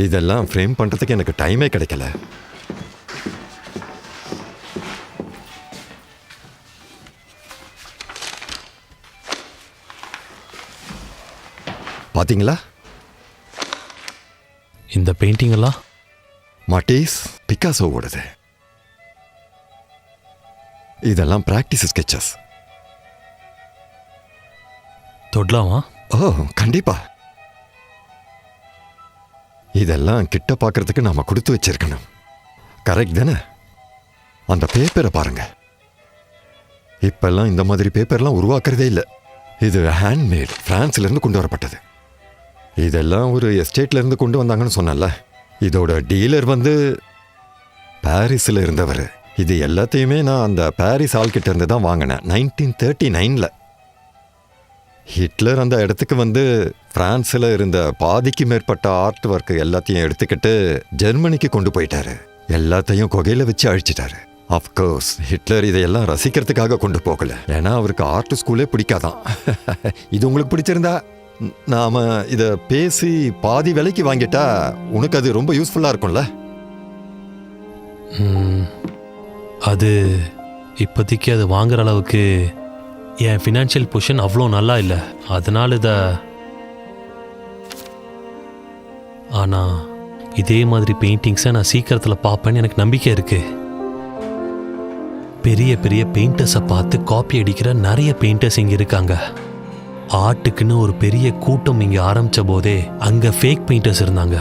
இதெல்லாம் ஃப்ரேம் பண்ணுறதுக்கு எனக்கு டைமே கிடைக்கல. பாத்தீங்களா? இந்த பெயிண்டிங் எல்லாம் மாட்டீஸ் பிக்காசோவோடது. இதெல்லாம் பிராக்டிஸ் ஸ்கெச்சஸ். தொடலாமா? ஓ கண்டிப்பா. இதெல்லாம் கிட்ட பார்க்கறதுக்கு நாம கொடுத்து வச்சிருக்கணும். கரெக்ட் தானே? அந்த பேப்பரை பாருங்க. இப்பெல்லாம் இந்த மாதிரி பேப்பர்லாம் உருவாக்குறதே இல்லை. இது ஹேண்ட்மேட், பிரான்ஸ்ல இருந்து கொண்டு வரப்பட்டது. இதெல்லாம் ஒரு எஸ்டேட்ல இருந்து கொண்டு வந்தாங்கன்னு சொன்னல. இதோட டீலர் வந்து பாரிஸ்ல இருந்தவர். இது எல்லாத்தையுமே நான் அந்த பாரிஸ் ஆள்கிட்ட இருந்து தான் வாங்கினேன் 1939ல. ஹிட்லர் அந்த இடத்துக்கு வந்து பிரான்ஸில் இருந்த பாதிக்கு மேற்பட்ட ஆர்ட் ஒர்க் எல்லாத்தையும் எடுத்துக்கிட்டு ஜெர்மனிக்கு கொண்டு போயிட்டாரு. எல்லாத்தையும் குகையில வச்சு அழிச்சிட்டாரு. அஃப்கோர்ஸ் ஹிட்லர் இதையெல்லாம் ரசிக்கிறதுக்காக கொண்டு போகல, ஏன்னா அவருக்கு ஆர்ட் ஸ்கூலே பிடிக்காதான். இது உங்களுக்கு பிடிச்சிருந்தா நாம இதை பேசி பாதி விலைக்கு வாங்கிட்டா உனக்கு அது ரொம்ப யூஸ்ஃபுல்லாக இருக்கும்ல. அது இப்போதைக்கு அது வாங்குற அளவுக்கு என் ஃபினான்ஷியல் பொசிஷன் அவ்வளோ நல்லா இல்லை, அதனால ஆனால் இதே மாதிரி பெயிண்டிங்ஸை நான் சீக்கிரத்தில் பார்ப்பேன்னு எனக்கு நம்பிக்கை இருக்கு. பெரிய பெரிய பெயிண்டர்ஸை பார்த்து காப்பி அடிக்கிற நிறைய பெயிண்டர்ஸ் இங்கே இருக்காங்க. ஆர்ட்டுக்குன்னு ஒரு பெரிய கூட்டம் இங்கே ஆரம்பித்த போதே அங்கே ஃபேக் பெயிண்டர்ஸ் இருந்தாங்க.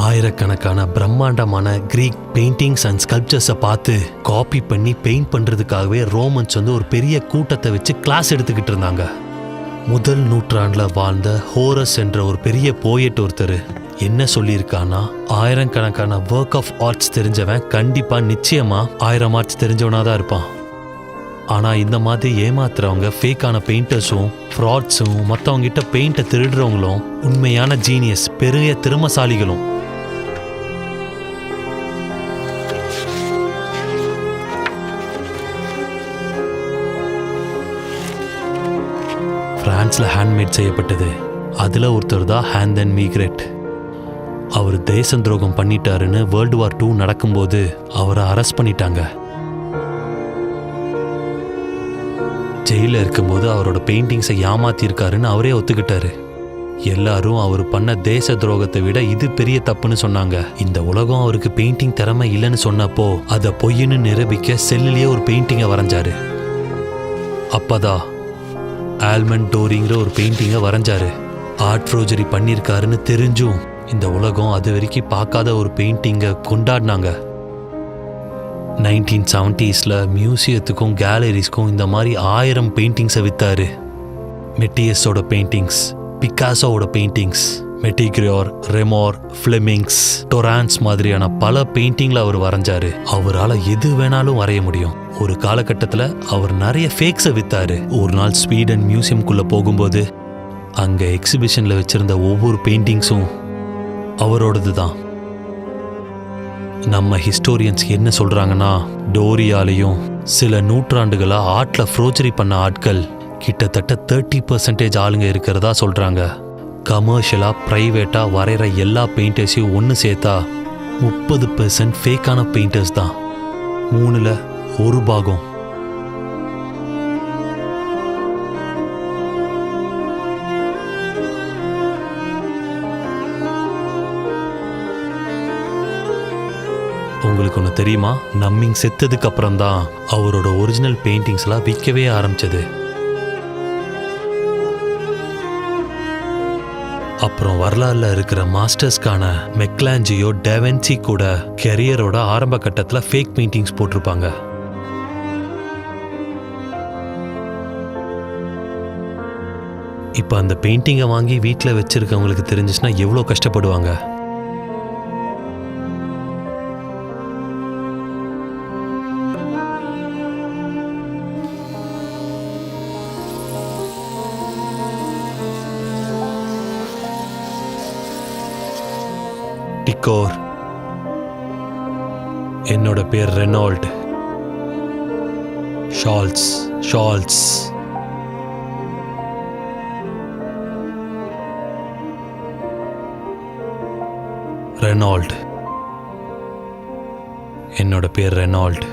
ஆயிரக்கணக்கான பிரம்மாண்டமான கிரீக் பெயிண்டிங்ஸ் அண்ட் ஸ்கல்ப்சர்ஸை பார்த்து காப்பி பண்ணி பெயிண்ட் பண்ணுறதுக்காகவே ரோமன்ஸ் வந்து ஒரு பெரிய கூட்டத்தை வச்சு கிளாஸ் எடுத்துக்கிட்டு இருந்தாங்க. முதல் நூற்றாண்டில் வாழ்ந்த ஹோரஸ் என்ற ஒரு பெரிய போயட் ஒருத்தர் என்ன சொல்லியிருக்கான்னா, ஆயிரக்கணக்கான ஒர்க் ஆஃப் ஆர்ட்ஸ் தெரிஞ்சவன் கண்டிப்பாக நிச்சயமாக 1000 ஆர்ட்ஸ் தெரிஞ்சவனாக தான் இருப்பான். ஆனால் இந்த மாதிரி ஏமாத்துறவங்க ஃபேக்கான பெயிண்டர்ஸும் ஃப்ராட்ஸும் மற்றவங்கிட்ட பெயிண்டை திருடுறவங்களும் உண்மையான ஜீனியஸ் பெரிய திறமசாலிகளும். பிரான்ஸில் ஹேண்ட்மேட் செய்யப்பட்டது. அதில் ஒருத்தர் தான் ஹேந்தன் மீக்ரெட். அவர் தேச துரோகம் பண்ணிட்டாருன்னு வேர்ல்டு வார் 2 நடக்கும்போது அவரை அரெஸ்ட் பண்ணிட்டாங்க. ஜெயிலில் இருக்கும்போது அவரோட பெயிண்டிங்ஸை ஏமாத்திருக்காருன்னு அவரே ஒத்துக்கிட்டாரு. எல்லாரும் அவர் பண்ண தேச துரோகத்தை விட இது பெரிய தப்புன்னு சொன்னாங்க. இந்த உலகம் அவருக்கு பெயிண்டிங் திறமை இல்லைன்னு சொன்னப்போ அதை பொய்ன்னு நிரூபிக்க செல்லிலேயே ஒரு பெயிண்டிங்கை வரைஞ்சாரு. அப்பதான் ஆல்மண்ட் டோரிங்கிற ஒரு பெயிண்டிங்கை வரைஞ்சாரு. ஆர்ட் ஃப்ரோஜரி பண்ணியிருக்காருன்னு தெரிஞ்சும் இந்த உலகம் அது வரைக்கும் பார்க்காத ஒரு பெயிண்டிங்கை கொண்டாடினாங்க. 1970s மியூசியத்துக்கும் கேலரிஸ்க்கும் இந்த மாதிரி 1000 பெயிண்டிங்ஸை வித்தாரு. மெட்டியஸோட பெயிண்டிங்ஸ், பிக்காசோவோட பெயிண்டிங்ஸ், மெட்டிகிரியோர், ரெமோர், ஃப்ளெமிங்ஸ், டொரான்ஸ் மாதிரியான பல பெயிண்டிங்கில் அவர் வரைஞ்சாரு. அவரால் எது வேணாலும் வரைய முடியும். ஒரு காலகட்டத்தில் அவர் நிறைய ஃபேக்ஸை வித்தாரு. ஒரு நாள் ஸ்வீடன் மியூசியம்குள்ளே போகும்போது அங்கே எக்ஸிபிஷனில் வச்சிருந்த ஒவ்வொரு பெயிண்டிங்ஸும் அவரோடது தான். நம்ம ஹிஸ்டோரியன்ஸ் என்ன சொல்கிறாங்கன்னா, டோரியாலையும் சில நூற்றாண்டுகளாக ஆர்ட்டில் ஃப்ரோஜரி பண்ண ஆட்கள் கிட்டத்தட்ட 30% ஆளுங்க இருக்கிறதா சொல்கிறாங்க. கமர்ஷியலாக ப்ரைவேட்டாக வரைகிற எல்லா பெயிண்டர்ஸையும் ஒன்று சேர்த்தா 30% ஃபேக்கான பெயிண்டர்ஸ் தான். 3ல் 1 பாகம். உங்களுக்கு ஒன்று தெரியுமா, நம்மிங் செத்ததுக்கு அப்புறம் தான் அவரோட ஒரிஜினல் பெயிண்டிங்ஸ்லாம் விற்கவே ஆரம்பிச்சது. அப்புறம் வரலாறுல இருக்கிற மாஸ்டர்ஸ்க்கான மெக்லாஞ்சியோ, டெவென்சி கூட கெரியரோட ஆரம்ப கட்டத்தில் ஃபேக் பெயிண்டிங்ஸ் போட்டிருப்பாங்க. இப்போ அந்த பெயிண்டிங்கை வாங்கி வீட்டில் வச்சிருக்கவங்களுக்கு தெரிஞ்சிச்சுன்னா எவ்வளோ கஷ்டப்படுவாங்க. டிக்கோர். என்னோட பேர் ரெனால்ட். ஷால்ட்ஸ். ரெனால்ட். என்னோட பேர் ரெனால்ட்.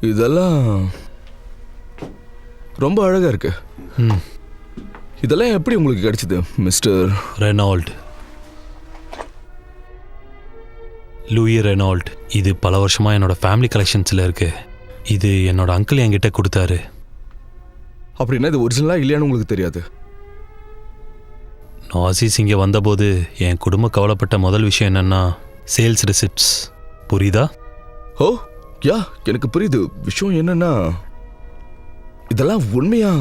இதெல்லாம் ரொம்ப அழகா இருக்கு. இதெல்லாம் எப்படி உங்களுக்கு கிடைச்சது மிஸ்டர் ரெனால்ட்? Louis Reynold. இது பல வருஷமா என்னோட ஃபேமிலி கலெக்ஷன்ஸ்ல இருக்கு. இது என்னோட அங்கிள் என்கிட்ட கொடுத்தாரு. அப்படின்னா இது ஒரிஜினலா இல்லையான்னு உங்களுக்கு தெரியாது? நாசிஸ் இங்கே வந்தபோது என் குடும்பம் கவலைப்பட்ட முதல் விஷயம் என்னன்னா, சேல்ஸ் ரிசிப்ட்ஸ். புரியுதா? ஓ யா, எனக்கு புரியுது. விஷயம் என்னன்னா, இதெல்லாம் உண்மையா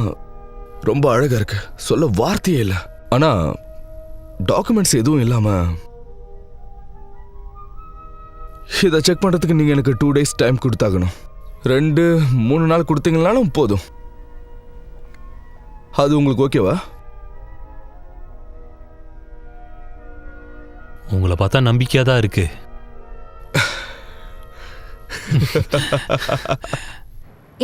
ரொம்ப அழகா இருக்கு, சொல்ல வார்த்தையே இல்லை. ஆனா டாக்குமெண்ட்ஸ் எதுவும் இல்லாம இதை செக் பண்ணுறதுக்கு நீங்கள் எனக்கு 2 days டைம் கொடுத்தாகணும். 2-3 நாள் கொடுத்தீங்கனாலும் போதும். அது உங்களுக்கு ஓகேவா? உங்களை பார்த்தா நம்பிக்கையாக தான் இருக்கு.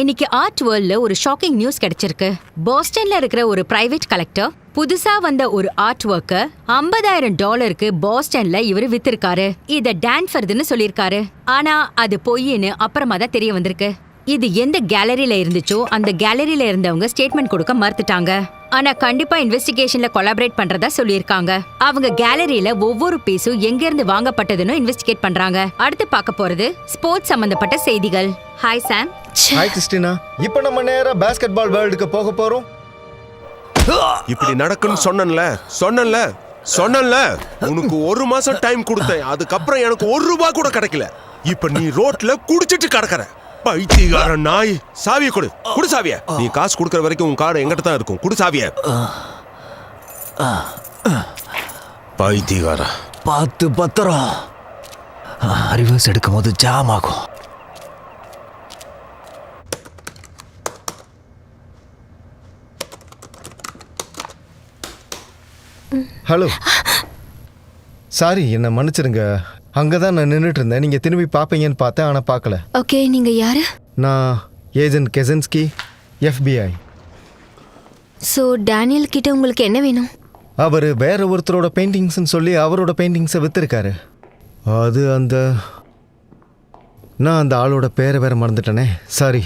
இன்னைக்கு ஆர்ட் வேர்ல்ட்ல ஒரு ஷாக்கிங் நியூஸ் கிடைச்சிருக்கு. பாஸ்டன்ல இருக்கிற ஒரு பிரைவேட் கலெக்டர் புதுசா வந்த ஒரு ஆர்ட் ஒர்க்க $50,000 பாஸ்டன்ல இவரு வித்திருக்காரு. இத டான்ஃபர்துன்னு சொல்லிருக்காரு. ஆனா அது பொய்ன்னு அப்புறமா தான் தெரிய வந்திருக்கு. இது எந்த கேலரியில இருந்துச்சோ அந்த கேலரியில இருந்தவங்க ஸ்டேட்மெண்ட் கொடுக்க மறுத்துட்டாங்க. ஆனா கண்டிப்பா இன்வெஸ்டிகேஷன்ல கொலாபரேட் பண்றதா சொல்லியிருக்காங்க. அவங்க கேலரியில ஒவ்வொரு பீஸும் எங்க இருந்து வாங்கப்பட்டதுன்னு இன்வெஸ்டிகேட் பண்றாங்க. அடுத்து பார்க்க போறது ஸ்போர்ட்ஸ் சம்பந்தப்பட்ட செய்திகள். Hi Sam. Hi Christina. இப்போ நம்ம நேரா பாஸ்கெட் பால் வேர்ல்டுக்கு போக போறோம். இப்படி நடக்குன்னு சொன்னேன்ல. உனக்கு 1 மாசம் டைம் கொடுத்தேன். அதுக்கப்புறம் எனக்கு $1 கூட கிடைக்கல. இப்ப நீ ரோட்ல குடிச்சிட்டு கிடக்குற பைத்தியக்கார நாய். சாவியை குடு சாவிய. நீ காசு கொடுக்கற வரைக்கும் உன் கார் எங்கிட்ட தான் இருக்கும். குடு சாவிய. பைத்தியக்கார. பார்த்து பத்திரம். ரிவர்ஸ் எடுக்கும் போது ஜாம் ஆகும். ஹலோ, சாரி, என்னை மன்னிச்சிருங்க. அங்கே தான் நான் நின்றுட்டு இருந்தேன். நீங்கள் திரும்பி பார்ப்பீங்கன்னு பார்த்தேன், ஆனால் பார்க்கல. ஓகே, நீங்க யாரு? நான் ஏஜென்ட் கெசன்ஸ்கி, FBI. ஸோ டேனியல் கிட்ட உங்களுக்கு என்ன வேணும்? அவர் வேற ஒருத்தரோட பெயிண்டிங்ஸ்ன்னு சொல்லி அவரோட பெயிண்டிங்ஸை விற்றுருக்காரு. அது நான் அந்த ஆளோட பேரை வேற மறந்துட்டேனே, சாரி.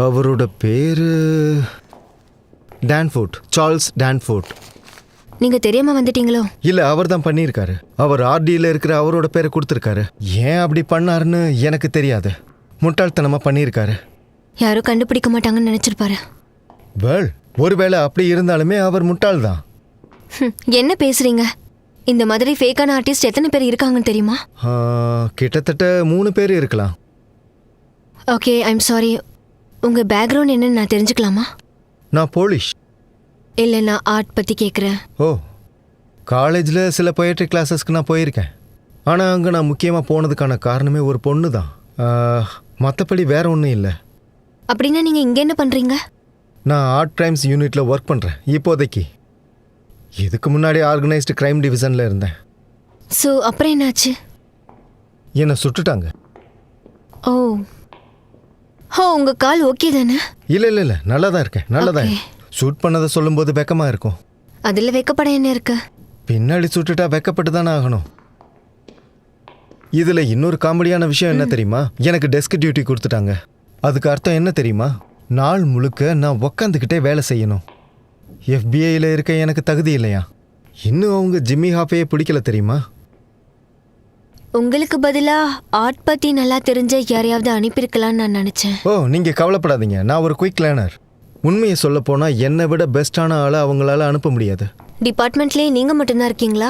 அவரோட பேர் டான்ஃபோர்ட், சார்ல்ஸ் டான்ஃபோர்ட். நீங்க தெரியாம வந்துட்டீங்களோ? இல்லை, அவர் தான் பண்ணியிருக்காரு. அவர் RDயில் இருக்கிற அவரோட பேரை கொடுத்துருக்காரு. ஏன் அப்படி பண்ணாருன்னு எனக்கு தெரியாது. முட்டாள்தனமாக பண்ணியிருக்காரு. யாரும் கண்டுபிடிக்க மாட்டாங்கன்னு நினைச்சிருப்பாரு. வேள், ஒருவேளை அப்படி இருந்தாலுமே அவர் முட்டாள் தான். என்ன பேசுறீங்க? இந்த மாதிரி ஃபேக்கான ஆர்டிஸ்ட் எத்தனை பேர் இருக்காங்கன்னு தெரியுமா? கிட்டத்தட்ட 3 பேர் இருக்கலாம். Okay, I'm sorry. உங்க பேக்ரவுண்ட் என்னன்னு நான் தெரிஞ்சுக்கலாமா? நான் போலிஷ். இல்லை, நான் ஆர்ட் பற்றி கேட்குறேன். ஓ, காலேஜில் சில பொயட்ரி கிளாஸஸ்க்கு நான் போயிருக்கேன். ஆனால் அங்கே நான் முக்கியமாக போனதுக்கான காரணமே ஒரு பொண்ணு தான். மற்றபடி வேற ஒன்றும் இல்லை. அப்படின்னா நீங்கள் இங்கே என்ன பண்ணுறீங்க? நான் ஆர்ட் கிரைம்ஸ் யூனிட்டில் ஒர்க் பண்ணுறேன் இப்போதைக்கு. இதுக்கு முன்னாடி ஆர்கனைஸ்டு கிரைம் டிவிஷனில் இருந்தேன். ஸோ அப்புறம் என்னாச்சு? என்னை சுட்டுட்டாங்க. ஓ ஹோ, உங்கள் கால் ஓகே தானே? இல்லை, நல்லா தான் இருக்கேன், நல்லா தான். ஷூட் பண்ணதை சொல்லும்போது வெக்கமாக இருக்கும். அதில் வெக்கப்பட என்ன இருக்கு? பின்னாடி சுட்டுட்டா வெக்கப்பட்டு தானே ஆகணும். இதில் இன்னொரு காமெடியான விஷயம் என்ன தெரியுமா? எனக்கு டெஸ்க் டியூட்டி கொடுத்துட்டாங்க. அதுக்கு அர்த்தம் என்ன தெரியுமா? நாள் முழுக்க நான் உக்காந்துக்கிட்டே வேலை செய்யணும். FBIயில் இருக்க எனக்கு தகுதி இல்லையா? இன்னும் அவங்க ஜிம்மி ஹாஃபையே பிடிக்கல தெரியுமா? உங்களுக்கு பதிலாக ஆர்ட் பற்றி நல்லா தெரிஞ்ச யாரையாவது அனுப்பியிருக்கலான்னு நான் நினச்சேன். ஓ, நீங்கள் கவலைப்படாதீங்க. நான் ஒரு குயிக் லேர்னர். உண்மையை சொல்ல போனால் என்னை விட பெஸ்ட்டான ஆளை அவங்களால அனுப்ப முடியாது. டிபார்ட்மெண்ட்லேயே நீங்கள் மட்டும்தான் இருக்கீங்களா?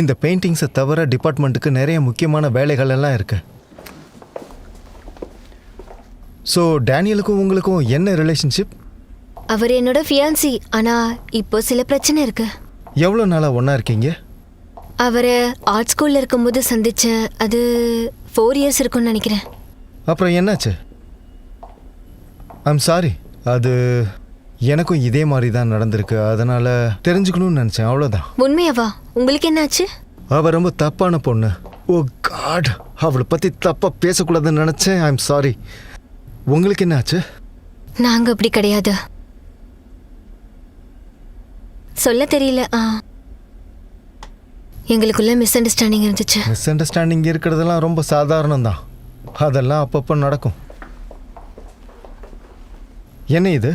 இந்த பெயிண்டிங்ஸை தவிர டிபார்ட்மெண்ட்டுக்கு நிறைய முக்கியமான வேலைகள் எல்லாம் இருக்கு. ஸோ டேனியலுக்கும் உங்களுக்கும் என்ன ரிலேஷன்ஷிப்? அவர் என்னோட ஃபியான்சி. ஆனால் இப்போ சில பிரச்சனை இருக்கு. எவ்வளோ நாளாக ஒன்றா இருக்கீங்க? அவரை ஆர்ட் ஸ்கூலில் இருக்கும்போது சந்தித்தேன். அது 4 years இருக்கும்னு நினைக்கிறேன். அப்புறம் என்னாச்சு? ஐம் சாரி, அது எனக்கும் இதே மாதிரி தான் நடந்திருக்கு. அதனால் தெரிஞ்சுக்கணும்னு நினச்சேன், அவ்வளோதான். உண்மையாவா? உங்களுக்கு என்னாச்சு? அவள் ரொம்ப தப்பான பொண்ணு. ஓ காட், அவளை பற்றி தப்பாக பேசக்கூடாதுன்னு நினச்சேன். I'm sorry. உங்களுக்கு என்னாச்சு? நாங்கள் அப்படி கிடையாது. சொல்ல தெரியல. எங்களுக்குள்ள மிஸ் அண்டர்ஸ்டாண்டிங் இருந்துச்சு. மிஸ் அண்டர்ஸ்டாண்டிங் இருக்கிறதெல்லாம் ரொம்ப சாதாரணம் தான். அதெல்லாம் அப்பப்போ நடக்கும். என்ன இது?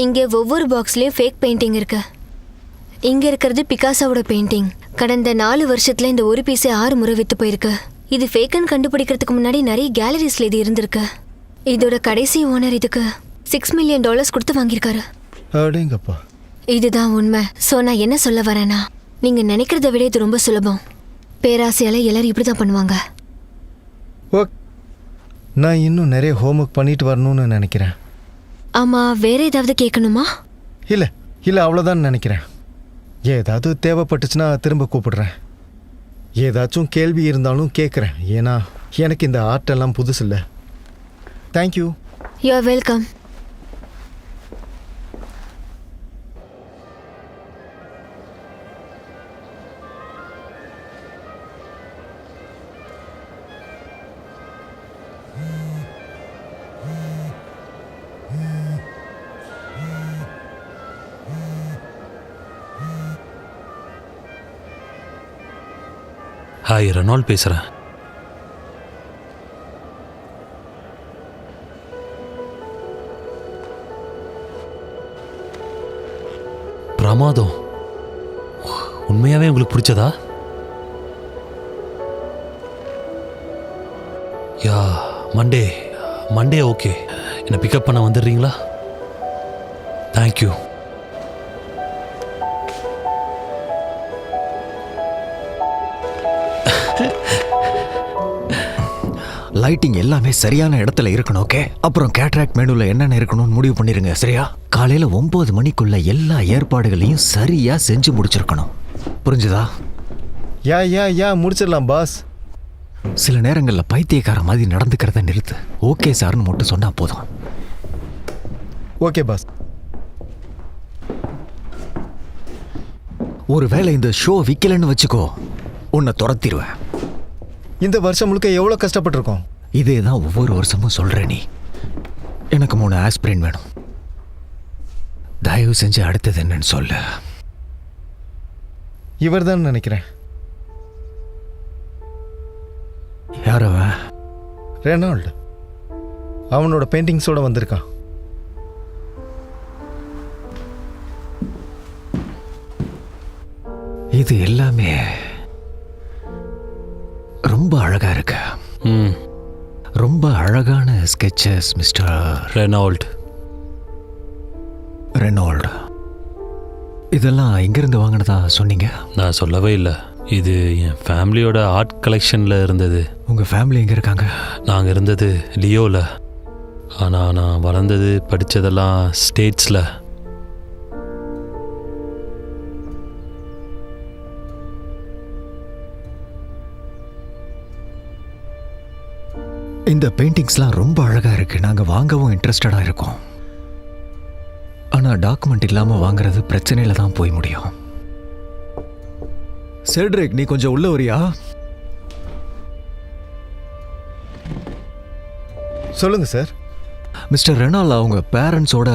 இங்கே ஒவ்வொரு பாக்ஸ்லேயும் ஃபேக் பெயிண்டிங் இருக்கு. இங்கே இருக்கிறது பிகாசோவோட பெயிண்டிங். கடந்த 4 வருஷத்துல இந்த ஒரு பீஸே 6 முறை விற்று போயிருக்கு. இது ஃபேக்குன்னு கண்டுபிடிக்கிறதுக்கு முன்னாடி நிறைய கேலரிஸில் இது இருந்திருக்கு. இதோட கடைசி ஓனர் இதுக்கு $6 million கொடுத்து வாங்கியிருக்காரு. அப்படிங்கப்பா. இதுதான் உண்மை. ஸோ நான் என்ன சொல்ல வரேன்னா, நீங்கள் நினைக்கிறத விட இது ரொம்ப சுலபம். பேராசையால் எல்லாரும் இப்படி தான் பண்ணுவாங்க. ஓ, நான் இன்னும் நிறைய ஹோம்ஒர்க் பண்ணிட்டு வரணும்னு நினைக்கிறேன். ஆமாம், வேற ஏதாவது கேட்கணுமா? இல்லை, அவ்வளோதான் நினைக்கிறேன். ஏதாவது தேவைப்பட்டுச்சுன்னா திரும்ப கூப்பிடுறேன். ஏதாச்சும் கேள்வி இருந்தாலும் கேட்குறேன். ஏன்னா எனக்கு இந்த ஆர்ட் எல்லாம் புதுசு இல்லை. Thank you. You are welcome. Hi, Renault பேசுகிறேன். பிரமாதம். உண்மையாவே உங்களுக்கு பிடிச்சதா? Yeah, Monday okay. என்னை பிக்கப் பண்ண வந்துடுறீங்களா? தேங்க்யூ. லைட்டிங் எல்லாமே சரியான இடத்துல இருக்கணும். ஓகே, அப்புறம் கேட்ராக்ட் மெனுவில் என்னென்ன இருக்கணும்னு முடிவு பண்ணிருங்க. சரியா? காலையில் 9 மணிக்குள்ள எல்லா ஏற்பாடுகளையும் சரியா செஞ்சு முடிச்சிருக்கணும். புரிஞ்சுதா? யா முடிச்சிடலாம் பாஸ். சில நேரங்களில் பைத்தியக்கார மாதிரி நடந்துக்கிறத நிறுத்து. ஓகே சார்னு மட்டும் சொன்னா போதும். Okay boss. ஒருவேளை இந்த ஷோ விக்கலன்னு வச்சுக்கோ, உன்னை துரத்திடுவேன். இந்த வருஷம் முழுக்க எவ்வளோ கஷ்டப்பட்டிருக்கோம். இதே தான் ஒவ்வொரு வருஷமும் சொல்கிறேன். நீ எனக்கு 3 ஆஸ்பிரின் வேணும். தயவு செஞ்சு அடுத்தது என்னன்னு சொல்லு. இவர் தான் நினைக்கிறேன். யார் அவன்? ரெனால்டு. அவனோட பெயிண்டிங்ஸோட வந்திருக்கான். இது எல்லாமே ரொம்ப அழகா இருக்கு. ரொம்ப அழகான ஸ்கெச்சஸ் மிஸ்டர் ரெனால்ட். இதெல்லாம் எங்கிருந்து வாங்கினதா சொன்னீங்க? நான் சொல்லவே இல்லை. இது என் ஃபேமிலியோட ஆர்ட் கலெக்ஷனில் இருந்தது. உங்கள் ஃபேமிலி எங்கே இருக்காங்க? நாங்கள் இருந்தது லியோவில். ஆனால் நான் வளர்ந்தது படித்ததெல்லாம் ஸ்டேட்ஸில். இந்த பெயிண்டிங்ஸ்லாம் ரொம்ப அழகா இருக்கு. நாங்கள் வாங்கவும் இன்ட்ரெஸ்டடாக இருக்கோம். ஆனால் டாக்குமெண்ட் இல்லாமல் வாங்குறது பிரச்சனையில தான் போய் முடியும். செட்ரிக், நீ கொஞ்சம் உள்ள வரியா? சொல்லுங்க சார். மிஸ்டர் ரெனால் அவங்க பேரண்ட்ஸோட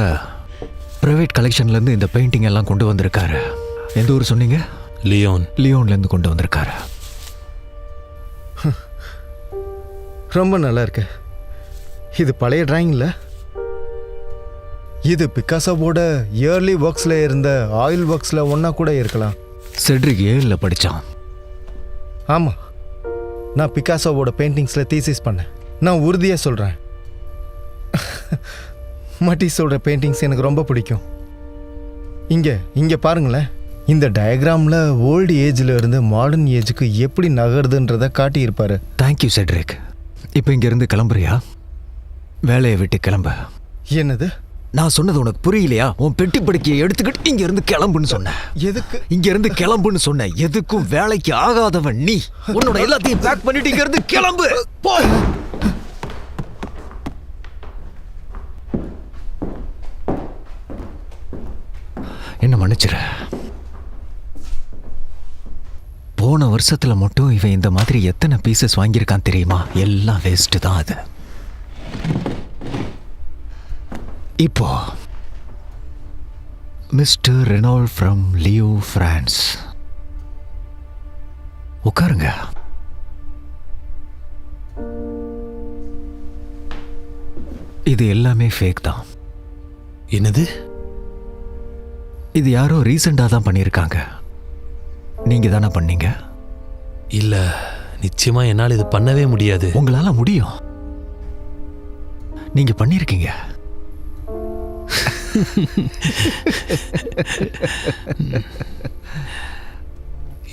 ப்ரைவேட் கலெக்ஷன்லேருந்து இந்த பெயிண்டிங் எல்லாம் கொண்டு வந்திருக்காரு. எந்த ஊர் சொன்னீங்க? லியோன்லேருந்து கொண்டு வந்திருக்காரு. ரொம்ப நல்லா இருக்கு. இது பழைய டிராயிங் இல்லை. இது பிக்காசோவோட இயர்லி ஒர்க்ஸில் இருந்த ஆயில் ஒர்க்ஸில் ஒன்றா கூட இருக்கலாம். செட்ரிக் 7ல் படித்தான். ஆமாம், நான் பிக்காசோவோட பெயிண்டிங்ஸில் தீசிஸ் பண்ணேன். நான் உறுதியாக சொல்கிறேன், மட்டிஸோட பெயிண்டிங்ஸ் எனக்கு ரொம்ப பிடிக்கும். இங்கே பாருங்களேன். இந்த டயக்ராமில் ஓல்டு ஏஜில் இருந்து மாடர்ன் ஏஜுக்கு எப்படி நகருதுன்றதை காட்டியிருப்பாரு. Thank you Cedric. இப்போ இங்கேருந்து கிளம்புறியா? வேலையை விட்டு கிளம்ப. என்னது? நான் சொன்னது உனக்கு புரியலையா? உன் பெட்டி படுக்கையை எடுத்துக்கிட்டு இங்கேருந்து கிளம்புன்னு சொன்னேன். எதுக்கு? இங்கேருந்து கிளம்புன்னு சொன்னேன். எதுக்கும் வேலைக்கு ஆகாதவன் நீ. உன்னோட எல்லாத்தையும் பேக் பண்ணிட்டு இங்கேருந்து கிளம்பு. போ. என்ன மன்னிச்சிரு. போன வருஷத்துல மட்டும் இவன் இந்த மாதிரி எத்தனை பீசஸ் வாங்கியிருக்கான் தெரியுமா? எல்லாம் வேஸ்ட் தான் அது. இப்போ mister Renault from Lyon, France. உட்காருங்க. இது எல்லாமே ஃபேக் தான். என்னது? இது யாரோ ரீசெண்டாக தான் பண்ணியிருக்காங்க. நீங்க தானே பண்ணீங்க? இல்ல, நிச்சயமா என்னால் இது பண்ணவே முடியாது. உங்களால முடியும். நீங்க பண்ணிருக்கீங்க.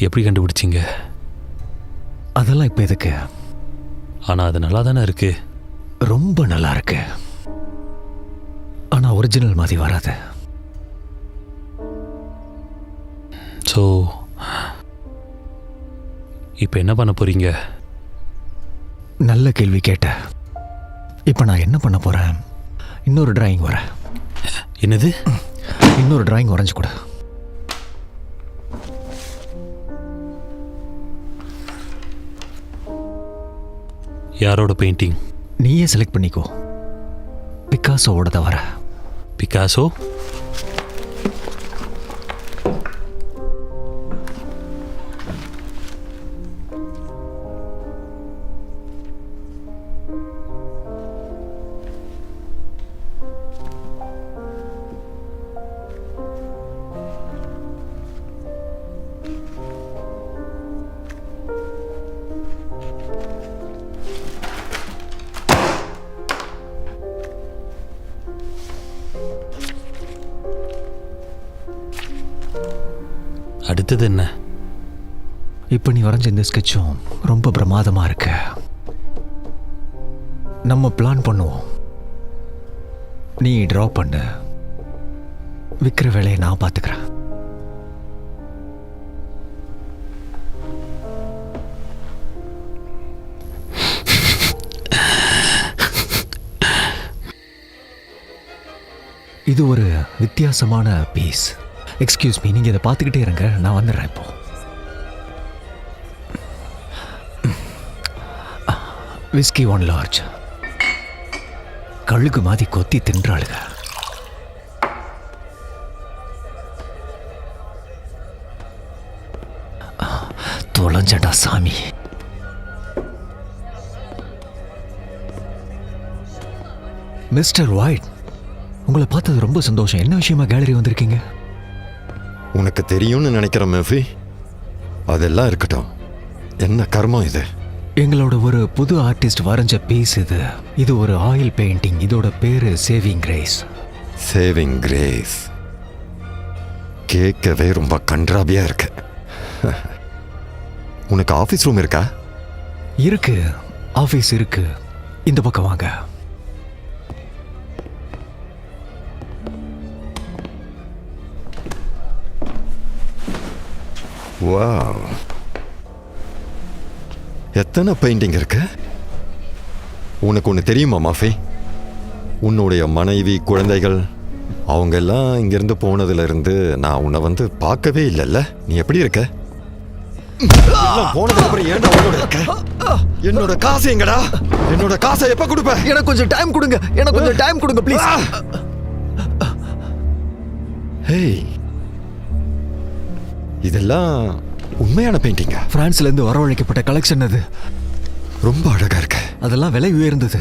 எப்படி கண்டுபிடிச்சீங்க? அதெல்லாம் இப்ப எதுக்கு? ஆனா அது நல்லா தானே இருக்கு. ரொம்ப நல்லா இருக்கு. ஆனா ஒரிஜினல் மாதிரி வராது. ஸோ இப்போ என்ன பண்ண போறீங்க? நல்ல கேள்வி கேட்ட. இப்போ நான் என்ன பண்ண போறேன்? இன்னொரு டிராயிங் வர. என்னது? இன்னொரு டிராயிங் வரைஞ்சு கொடு. யாரோட பெயிண்டிங்? நீயே செலக்ட் பண்ணிக்கோ. பிக்காசோவோட தவிர. பிகாசோ? அடுத்தது என்ன? இப்போ நீ வரைஞ்ச இந்த ஸ்கெட்சும் ரொம்ப பிரமாதமா இருக்கு. நம்ம பிளான் பண்ணுவோம். நீ ட்ரா பண்ணு. விற்கிற வேலையை நான் பார்த்துக்கிறேன். இது ஒரு வித்தியாசமான பீஸ். எக்ஸ்கியூஸ் மீ, நீங்கள் இதை பார்த்துக்கிட்டே இருங்க, நான் வந்துடுறேன் இப்போ. Whisky 1 large. கழுகு மாதிரி கொத்தி தின்றாளுங்க. தொலைஞ்சடா சாமி. மிஸ்டர் ஒயிட், உங்களை பார்த்தது ரொம்ப சந்தோஷம். என்ன விஷயமா கேலரி வந்திருக்கீங்க? உனக்கு தெரியும்னு நினைக்கிறேன் மேஃபி. அதெல்லாம் இருக்கட்டும். என்ன கர்மம் இது? எங்களோட ஒரு புது ஆர்டிஸ்ட் வரைஞ்ச பீஸ் இது. இது ஒரு ஆயில் பெயிண்டிங். இதோட பேரு சேவிங் கிரேஸ். சேவிங் கிரேஸ் கேட்கவே ரொம்ப கன்றாவியா இருக்கு. உனக்கு ஆஃபீஸ் ரூம் இருக்கா? இருக்கு, ஆஃபீஸ் இருக்கு. இந்த பக்கம் வாங்க. வாவ், எத்தனை பெயிண்டிங் இருக்கு? உனக்கு ஒன்று தெரியுமா மாஃபி? உன்னுடைய மனைவி, குழந்தைகள் அவங்க எல்லாம் இங்கிருந்து போனதுல இருந்து நான் உன்னை வந்து பார்க்கவே இல்லைல்ல. நீ எப்படி இருக்க? எல்லாம் போனதுக்கு அப்புறம் ஏன்டா அவனோட இருக்க? என்னோட காசு எங்கடா? என்னோட காசை எப்ப கொடுப்ப? எனக்கு கொஞ்சம் டைம் கொடுங்க. எனக்கு கொஞ்சம் டைம் கொடுங்க ப்ளீஸ். ஹேய், இதெல்லாம் உண்மையான பெயிண்டிங்கா? பிரான்ஸ்ல இருந்து வரவழைக்கப்பட்ட கலெக்ஷன் அது. ரொம்ப அழகா இருக்கு. அதெல்லாம் விலை உயர்ந்தது.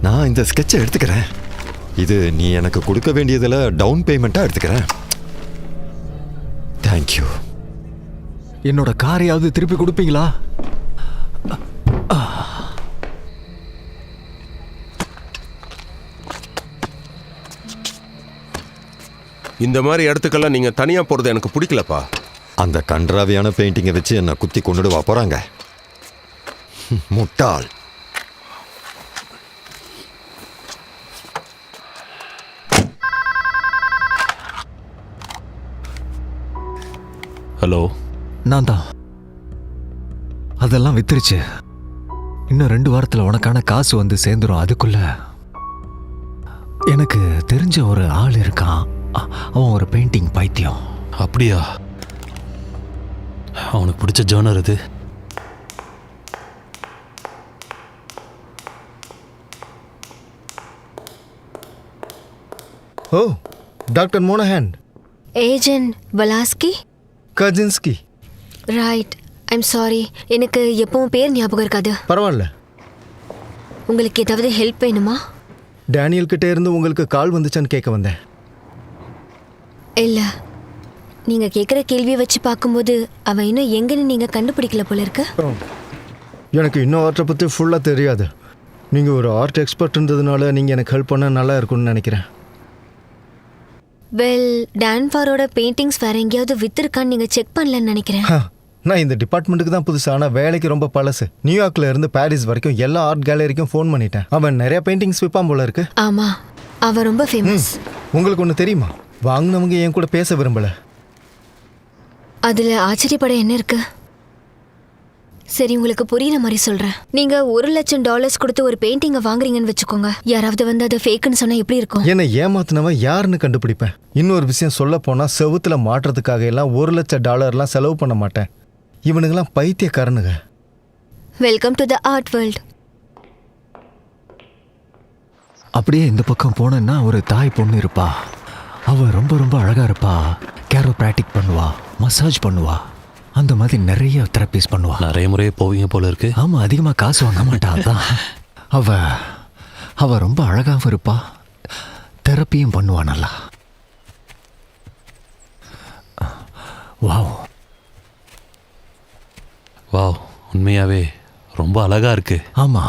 நான் இந்த ஸ்கெட்சை எடுத்துக்கிறேன். இது நீ எனக்கு கொடுக்க வேண்டியதுல டவுன் பேமெண்ட்டா எடுத்துக்கிறேன். தேங்க்யூ. என்னோட காரையாவது திருப்பி கொடுப்பீங்களா? இந்த மாதிரி இடத்துக்கெல்லாம் நீங்க தனியா போறது எனக்கு பிடிக்கலப்பா. அந்த கன்றாவியான பெயிண்டிங்கை வச்சு என்னை குத்தி கொண்டுடுவா போறாங்க. முட்டாள். ஹலோ, நான் தான். அதெல்லாம் வித்துருச்சு. இன்னும் 2 வாரத்தில் உனக்கான காசு வந்து சேர்ந்துரும். அதுக்குள்ள எனக்கு தெரிஞ்ச ஒரு ஆள் இருக்கான். அவன் ஒரு பெயிண்டிங் பைத்தியம். அப்படியா? அவனுக்கு பிடிச்ச ஜானர் இது. ஓ, doctor Monahan. Agent Walaski. Kazinski. Right. I'm sorry, எனக்கு எப்பவும் பேர் ஞாபகம் இருக்காது. பரவாயில்ல. உங்களுக்கு ஏதாவது ஹெல்ப் வேணுமா? டேனியல் கிட்ட இருந்து உங்களுக்கு கால் வந்துச்சான்னு கேட்க வந்தேன். இல்லை, நீங்கள் கேட்குற கேள்வியை வச்சு பார்க்கும்போது அவன் இன்னும் எங்கன்னு நீங்கள் கண்டுபிடிக்கல போல இருக்கு. எனக்கு இன்னும் ஆர்ட்டை பற்றி ஃபுல்லாக தெரியாது. நீங்கள் ஒரு ஆர்ட் எக்ஸ்பர்ட்ன்றதுனால நீங்கள் எனக்கு ஹெல்ப் பண்ண நல்லா இருக்கும்னு நினைக்கிறேன். வெல், டான்ஃபாரோட பெயிண்டிங்ஸ் வேற எங்கேயாவது வித்திருக்கான்னு நீங்கள் செக் பண்ணலன்னு நினைக்கிறேன். நான் இந்த டிபார்ட்மெண்ட்டுக்கு தான் புதுசு. ஆனால் வேலைக்கு ரொம்ப பழசு. நியூயார்க்ல இருந்து பாரிஸ் வரைக்கும் எல்லா ஆர்ட் கேலரிக்கும் ஃபோன் பண்ணிட்டேன். அவன் நிறைய பெயிண்டிங்ஸ் விற்பான் போல இருக்கு. ஆமாம், அவன் ரொம்ப ஃபேமஸ். உங்களுக்கு ஒன்று தெரியுமா? வாங்கினவங்க என் கூட பேச விரும்பல. அதுல ஆச்சரியப்பட என்ன இருக்கு? சரி, உங்களுக்கு புரியுற மாதிரி சொல்றேன். நீங்க $1,00,000 கொடுத்து ஒரு பெயிண்டிங்கை வாங்குறீங்கன்னு வச்சுக்கோங்க. யாராவது வந்து அதை ஃபேக்குன்னு சொன்னா எப்படி இருக்கும்? என்னை ஏமாத்தினவன் யாருன்னு கண்டுபிடிப்பேன். இன்னொரு விஷயம் சொல்ல போனா, செவுத்துல மாட்டுறதுக்காக எல்லாம் $1,00,000 செலவு பண்ண மாட்டேன். இவனுங்கெல்லாம் பைத்தியக்காரனுங்க. Welcome to the art world. அப்படியே இந்த பக்கம் போனேன்னா ஒரு தாய் பொண்ணு இருப்பா. அவ ரொம்ப ரொம்ப அழகா இருப்பா. கேரோ பிராக்டிக் பண்ணுவா, மசாஜ் பண்ணுவா, அந்த மாதிரி நிறைய தெரப்பீஸ் பண்ணுவா. நிறைய முறை போவீங்க போல இருக்கு. ஆமா, அதிகமா காசு வாங்க மாட்டா. அதான் அவ அவ ரொம்ப அழகாவும் இருப்பா, தெரப்பியும் பண்ணுவா நல்லா. வாவ் வாவ், உண்மையாவே ரொம்ப அழகா இருக்கு. ஆமா,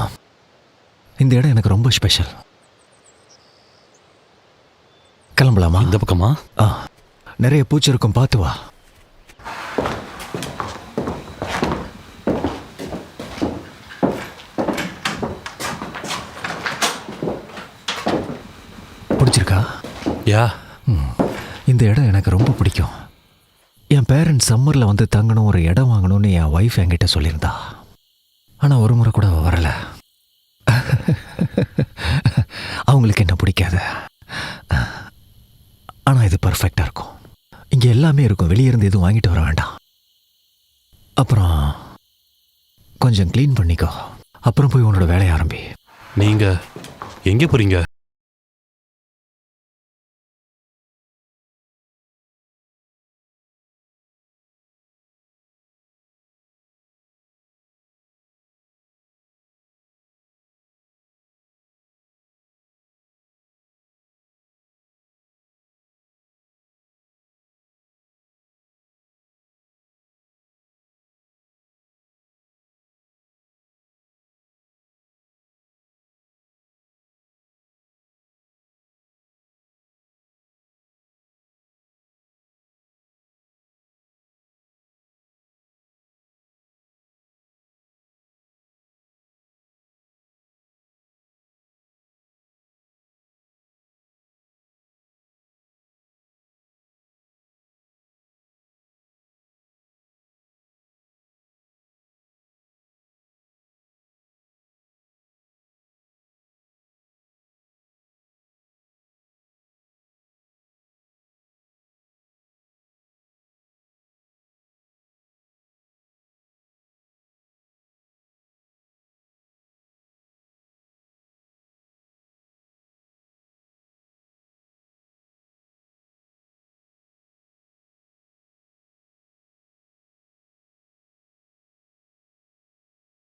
இந்த இடம் எனக்கு ரொம்ப ஸ்பெஷல். கிளம்பலாமா? இந்த பக்கமா? நிறைய பூச்சி இருக்கும், பார்த்து வா. பிடிச்சிருக்கா? யா. இந்த இடம் எனக்கு ரொம்ப பிடிக்கும். என் பேரண்ட்ஸ் சம்மரில் வந்து தங்கணும், ஒரு இடம் வாங்கணும்னு என் ஒய்ஃப் என்கிட்ட சொல்லியிருந்தா. ஆனால் ஒரு முறை கூட வரல. அவங்களுக்கு என்ன பிடிக்காது. ஆனால் இது பர்ஃபெக்டாக இருக்கும். இங்கே எல்லாமே இருக்கும், வெளியே இருந்து எதுவும் வாங்கிட்டு வர வேண்டாம். அப்புறம் கொஞ்சம் க்ளீன் பண்ணிக்கோ, அப்புறம் போய் உன்னோட வேலையை ஆரம்பி. நீங்க எங்கே போறீங்க?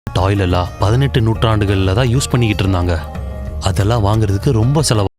டாய்ல் எல்லாம் 18 நூற்றாண்டுகள்ல தான் யூஸ் பண்ணிக்கிட்டு இருந்தாங்க. அதெல்லாம் வாங்குறதுக்கு ரொம்ப செலவு.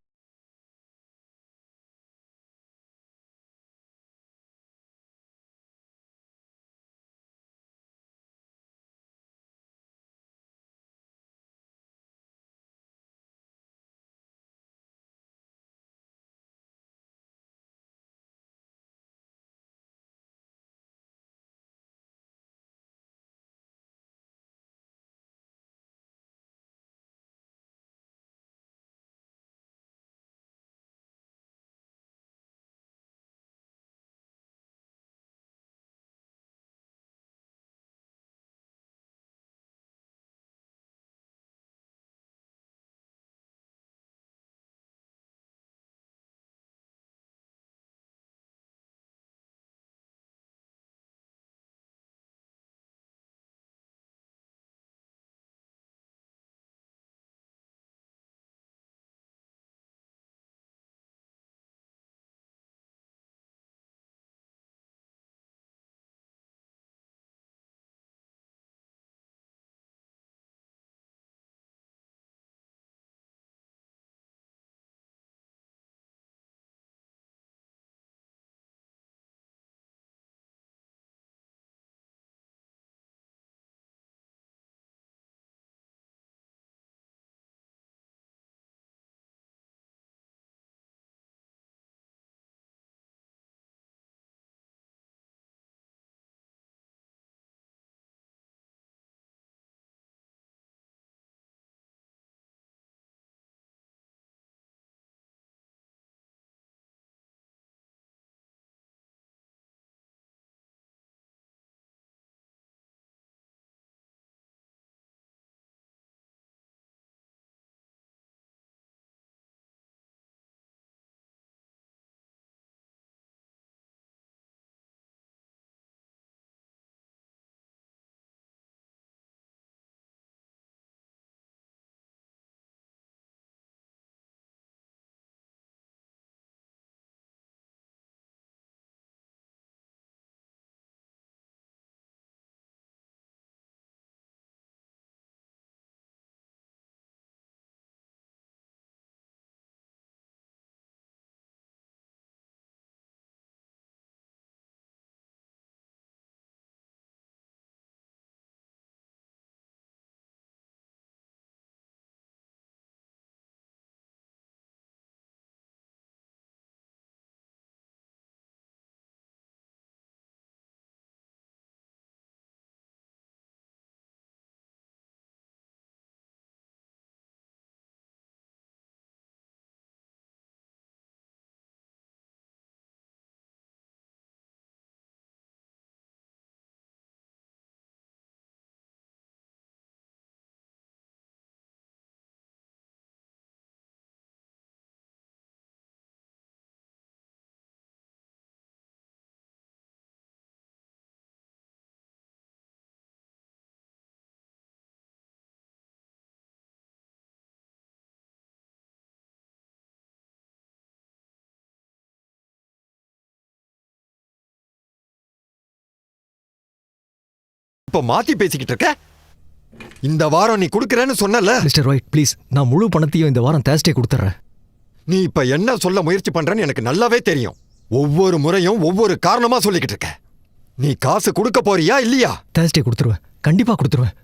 இப்ப மாத்தி பேசிக்கிட்டு இருக்க. இந்த வாரம் நீ கொடுக்கறேன்னு சொன்னல. மிஸ்டர் ஒயிட் ப்ளீஸ், நான் முழு பணத்தையும் இந்த வாரம் தேர்ஸ்டே கொடுத்துட்றேன். நீ இப்ப என்ன சொல்ல முயற்சி பண்றேன்னு எனக்கு நல்லாவே தெரியும். ஒவ்வொரு முறையும் ஒவ்வொரு காரணமா சொல்லிக்கிட்டு இருக்க. நீ காசு கொடுக்க போறியா இல்லையா? தேர்ஸ்டே கொடுத்துருவேன், கண்டிப்பா கொடுத்துருவேன்.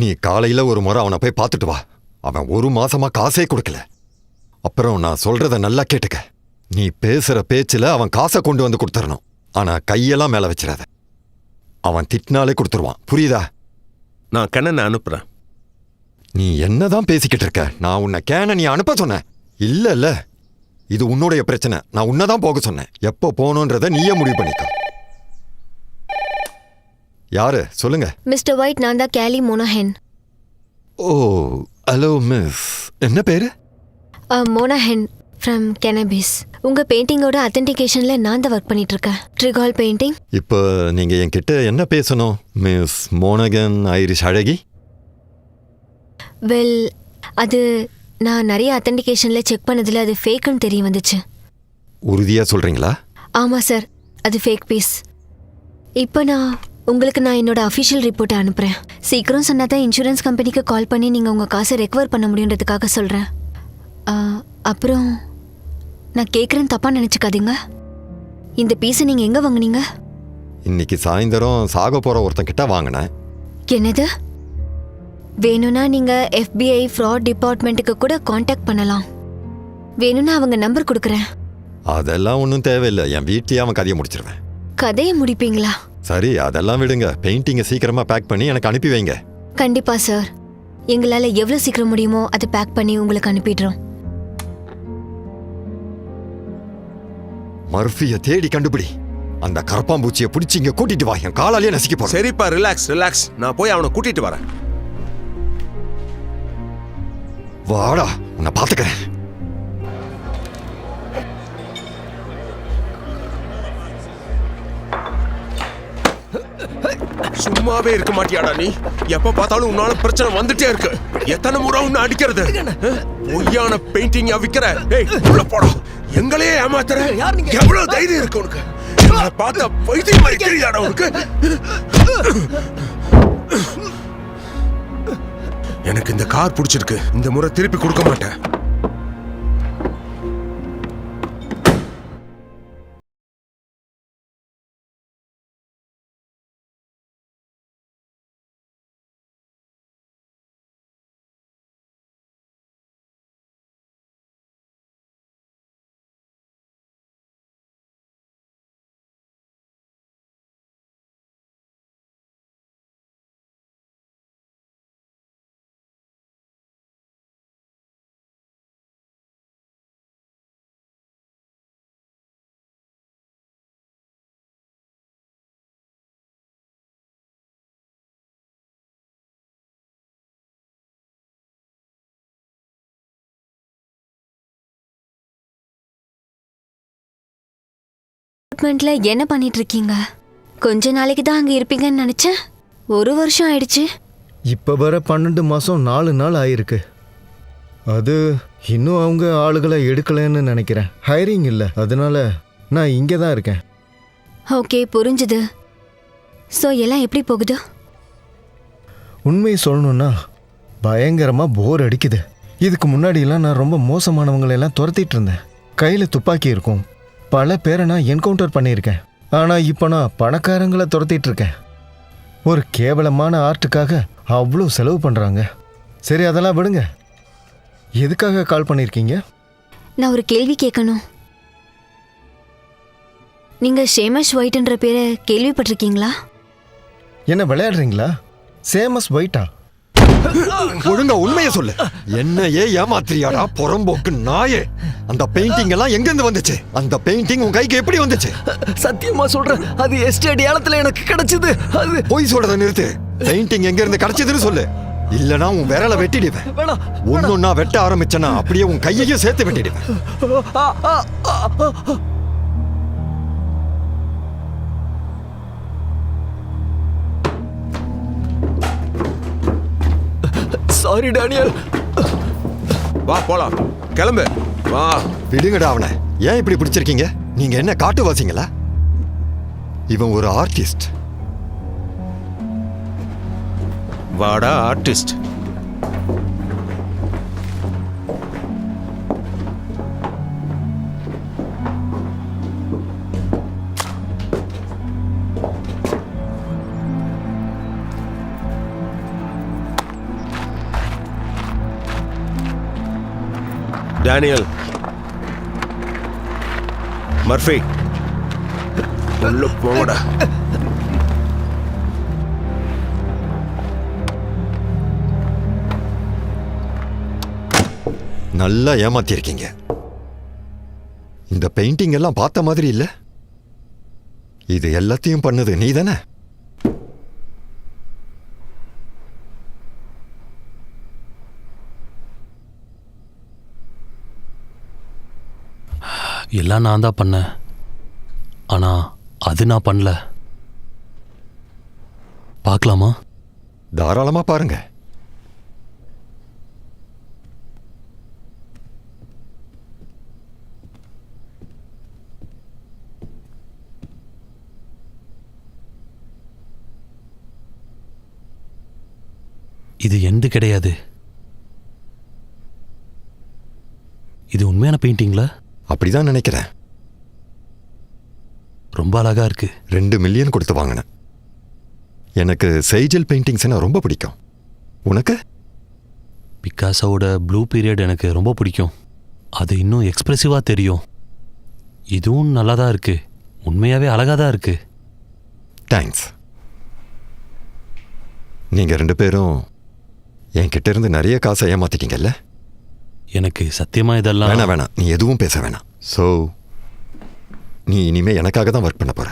நீ காலையில ஒரு முறை அவனை போய் பார்த்துட்டு வா. அவன் 1 மாசமா காசே கொடுக்கல. அப்புறம் நான் சொல்றத நல்லா கேட்டுக்க. நீ பேசுற பேச்சுல அவன் காசை கொண்டு வந்து கொடுத்துடணும். ஆனா கையெல்லாம் மேல வச்சிடாத. அவன் திட்டினாலே கொடுத்துருவான், புரியுதா? நான் கண்ணனை அனுப்புறேன். நீ என்னதான் பேசிக்கிட்டு இருக்க? நான் உன்னை கேன நீ அனுப்ப சொன்னேன். இல்ல இது உன்னுடைய பிரச்சனை. நான் உன்னதான் போக சொன்னேன். எப்போ போகணுன்றத நீயே முடிவு பண்ணிக்க. யாரு சொல்லுங்க. மிஸ்டர் ஒயிட், நான் தான் கேலி மோனாஹென். ஓ ஹலோ மிஸ். என்ன பேரு? மோனாஹென் ஃப்ரம் கெனபிஸ். உங்க பெயிண்டிங்கோட அத்தன்டிகேஷன்ல நான் தான் ஒர்க் பண்ணிட்டு இருக்கேன். ட்ரிகால் பெயிண்டிங். இப்போ நீங்க என்கிட்ட என்ன பேசணும் மிஸ் மோனகன் ஐரிஷ் அழகி? வெல், அது நான் நிறைய அத்தன்டிகேஷன்ல செக் பண்ணதுல அது ஃபேக்குன்னு தெரிய வந்துச்சு. உறுதியா சொல்றீங்களா? ஆமா சார், அது ஃபேக் பீஸ். இப்போ உங்களுக்கு நான் என்னோட அஃபிஷியல் ரிப்போர்ட்டை அனுப்புறேன். சீக்கிரம் சொன்னா தான் இன்சூரன்ஸ் கம்பெனிக்கு கால் பண்ணி நீங்க உங்க காசை ரெக்கவர் பண்ண முடியுன்றதுக்காக சொல்றேன். அப்புறம் நான் கேட்குறேன்னு தப்பா நினைச்சுக்காதீங்க. இந்த பீஸை நீங்க எங்க வாங்குனீங்க? இன்னைக்கு சாயந்தரம் சாக போற ஒருத்தன் கிட்ட வாங்கினேன். என்னது? வேணும்னா நீங்க FBI ஃப்ராட் டிபார்ட்மெண்ட்டுக்கு கூட காண்டாக்ட் பண்ணலாம். வேணும்னா அவங்க நம்பர் கொடுக்குறேன். அதெல்லாம் ஒன்றும் தேவையில்லை. என் வீட்லயே அவன் கதையை முடிச்சிருவேன். கதையை முடிப்பீங்களா? சரி, அதெல்லாம் விடுங்க. பெயிண்டிங்கை சீக்கிரமா பேக் பண்ணி எனக்கு அனுப்பி வைங்க. கண்டிப்பா சார். எங்களால எவ்வளவு சீக்கிரம் முடியுமோ அதை பேக் பண்ணி உங்களுக்கு அனுப்பிடுறோம். மர்ஃபியை தேடி கண்டுபிடி. அந்த கரப்பாம்பூச்சியை பிடிச்சி இங்க கூட்டிட்டு வா. என் காலாலேயே நசுக்கி போறேன். சரிப்பா, ரிலாக்ஸ். நான் போய் அவனை கூட்டிட்டு வரேன். வாடா, உன்னை பாத்துக்கிறேன். சும்மாவே இருக்க மாட்டியாடா நீ? எப்ப பார்த்தாலும் உன்னால பிரச்சனை வந்துட்டே இருக்கு. எத்தனை முறை உன்னை அடிக்கிறது? பொய்யான பெயிண்டிங் விக்கிற. ஏய், உள்ள போடா. எங்களையே ஏமாத்துற. எவ்வளவு தைரியம் இருக்கு உனக்கு? எங்களை பார்த்தா பைத்தியம் மாதிரி தெரியாடா உனக்கு? எனக்கு இந்த கார் பிடிச்சிருக்கு. இந்த முறை திருப்பி கொடுக்க மாட்டேன். டிபார்ட்மெண்ட்ல என்ன பண்ணிட்டு இருக்கீங்க? கொஞ்ச நாளைக்கு தான் அங்க இருப்பீங்கன்னு நினைச்சேன். 1 வருஷம் ஆயிடுச்சு. இப்போ வர 12 மாதம் 4 நாள் ஆயிருக்கு. அது இன்னும் அவங்க ஆளுகளை எடுக்கலைன்னு நினைக்கிறேன். ஹைரிங் இல்லை, அதனால நான் இங்கே தான் இருக்கேன். ஓகே, புரிஞ்சுது. ஸோ எல்லாம் எப்படி போகுது? உண்மையை சொல்லணும்னா பயங்கரமாக போர் அடிக்குது. இதுக்கு முன்னாடியெல்லாம் நான் ரொம்ப மோசமானவங்களெல்லாம் துரத்திட்டு இருந்தேன். கையில் துப்பாக்கி இருக்கும். பல பேரை நான் என்கவுண்டர் பண்ணியிருக்கேன். ஆனால் இப்போ நான் பணக்காரங்களை துரத்திட்டு இருக்கேன். ஒரு கேவலமான ஆர்ட்டுக்காக அவ்வளோ செலவு பண்ணுறாங்க. சரி, அதெல்லாம் விடுங்க. எதுக்காக கால் பண்ணியிருக்கீங்க? நான் ஒரு கேள்வி கேட்கணும். நீங்க ஷேமஸ் ஒயிட்ன்ற பேரை கேள்விப்பட்டிருக்கீங்களா? என்ன விளையாடுறீங்களா? சேமஸ் ஒயிட்டா? ஒழுங்கா உண்மையை சொல்லு. என்னையே ஏமாத்திரியாடா புறம்போக்கு நாயே. அந்த பெயிண்டிங் எல்லாம் எங்க இருந்து வந்துச்சு? அந்த பெயிண்டிங் உன் கைக்கு எப்படி வந்துச்சு? சத்தியமா சொல்றேன், அது எஸ்டேட் ஏலத்துல எனக்கு கிடைச்சது. அது போய் சொல்றத நிறுத்து. பெயிண்டிங் எங்க இருந்து கிடைச்சதுன்னு சொல்லு. இல்லனா உன் விரலை வெட்டிடுவேன். ஒன்னொன்னா வெட்ட ஆரம்பிச்சனா அப்படியே உன் கையையும் சேர்த்து வெட்டிடுவேன். Sorry Daniel. வா போலாம். கிளம்பு. வா. விடுங்கடா அவனை. ஏன் இப்படி பிடிச்சிருக்கீங்க? நீங்க என்ன காட்டுவாசிங்களா? இவன் ஒரு ஆர்டிஸ்ட். வாடா ஆர்டிஸ்ட். டேனியல், மர்ஃபி, உள்ள போங்கடா. நல்லா ஏமாத்திருக்கீங்க. இந்த பெயிண்டிங் எல்லாம் பார்த்த மாதிரி இல்ல. இது எல்லாத்தையும் பண்ணது நீ தானே? எல்லாம் நான் தான் பண்ணேன். ஆனா அது நான் பண்ணல. பார்க்கலாமா? தாராளமா பாருங்க. இது எந்த கிடையாது. இது உண்மையான பெயிண்டிங்ல? அப்படிதான் நினைக்கிறேன். ரொம்ப அழகா இருக்கு. 2 மில்லியன் கொடுத்து வாங்கினேன். எனக்கு செய்ஜல் பெயிண்டிங்ஸ்னா ரொம்ப பிடிக்கும். உனக்கு? பிக்காசோட ப்ளூ பீரியட் எனக்கு ரொம்ப பிடிக்கும். அது இன்னும் எக்ஸ்பிரசிவா தெரியும். இதுவும் நல்லா தான் இருக்கு. உண்மையாவே அழகா தான் இருக்கு. தேங்க்ஸ். நீங்க 2 பேரும் என்கிட்ட இருந்து நிறைய காசை ஏமாத்திட்டீங்கல்ல? எனக்கு சத்தியமா இதெல்லாம் வேணாம், நீ எதுவும் பேச வேணாம். ஸோ நீ இனிமே எனக்காக தான் ஒர்க் பண்ண போற.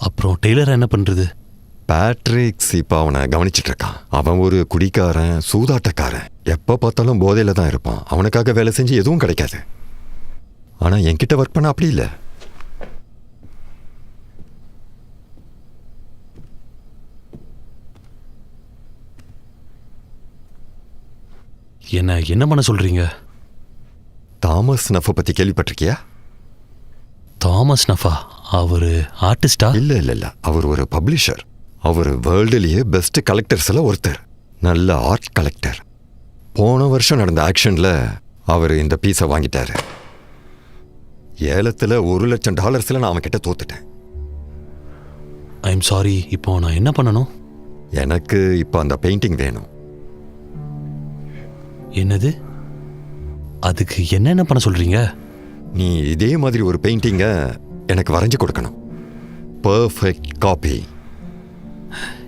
அப்புறம் டெய்லர் என்ன பண்றது? பேட்ரிக்ஸ் இப்போ அவனை கவனிச்சிட்டு இருக்கான். அவன் ஒரு குடிக்காரன், சூதாட்டக்காரன். எப்போ பார்த்தாலும் போதையில தான் இருப்பான். அவனுக்காக வேலை செஞ்சு எதுவும் கிடைக்காது. ஆனா என்கிட்ட ஒர்க் பண்ண அப்படி இல்லை. என்ன பண்ண சொல்றீங்க? தாமஸ் நஃபை பத்தி கேள்விப்பட்டிருக்கியா? தாமஸ் நஃபா? அவரு ஆர்டிஸ்டா? இல்ல, அவர் ஒரு பப்ளிஷர். அவர் வேர்ல்டுலேயே பெஸ்ட் கலெக்டர்ஸ்ல ஒருத்தர். நல்ல ஆர்ட் கலெக்டர். போன வருஷம் நடந்த ஆக்ஷன்ல அவர் இந்த பீஸை வாங்கிட்டாரு. ஏலத்துல $1,00,000 நான் அவன் கிட்ட தோத்துட்டேன். I'm sorry. இப்போ நான் என்ன பண்ணணும்? எனக்கு இப்போ அந்த பெயிண்டிங் வேணும். என்னது? அதுக்கு என்னென்ன பண்ண சொல்றீங்க? நீ இதே மாதிரி ஒரு பெயிண்டிங்கை எனக்கு வரைஞ்சு கொடுக்கணும். Perfect copy.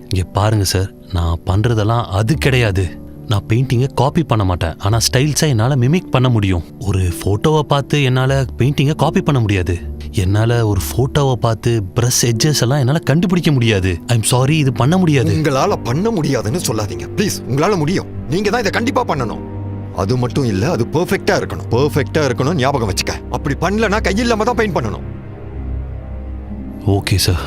இங்க பாருங்க சார், நான் பண்றதெல்லாம் அது கிடையாது. நான் பெயிண்டிங்கை காப்பி பண்ண மாட்டேன். ஆனா ஸ்டைல்ஸா என்னால மிமிக் பண்ண முடியும். ஒரு போட்டோவை பார்த்து என்னால பெயிண்டிங்கை காப்பி பண்ண முடியாது. என்னால ஒரு போட்டோவை பார்த்து பிரஷ் எட்ஜஸ் எல்லாம் என்னால கண்டுபிடிக்க முடியாது. ஐம் சாரி, இது பண்ண முடியாது. உங்களால பண்ண முடியாதுன்னு சொல்லாதீங்க ப்ளீஸ். உங்களால முடியும். நீங்க தான் இதை கண்டிப்பா பண்ணணும். அது மட்டும் இல்ல, அது பெர்ஃபெக்ட்டா இருக்கணும். பெர்ஃபெக்ட்டா இருக்கணும், ஞாபகம் வச்சுக்க. அப்படி பண்ணலனா கையில்லாம தான் பெயிண்ட் பண்ணணும். Okay sir.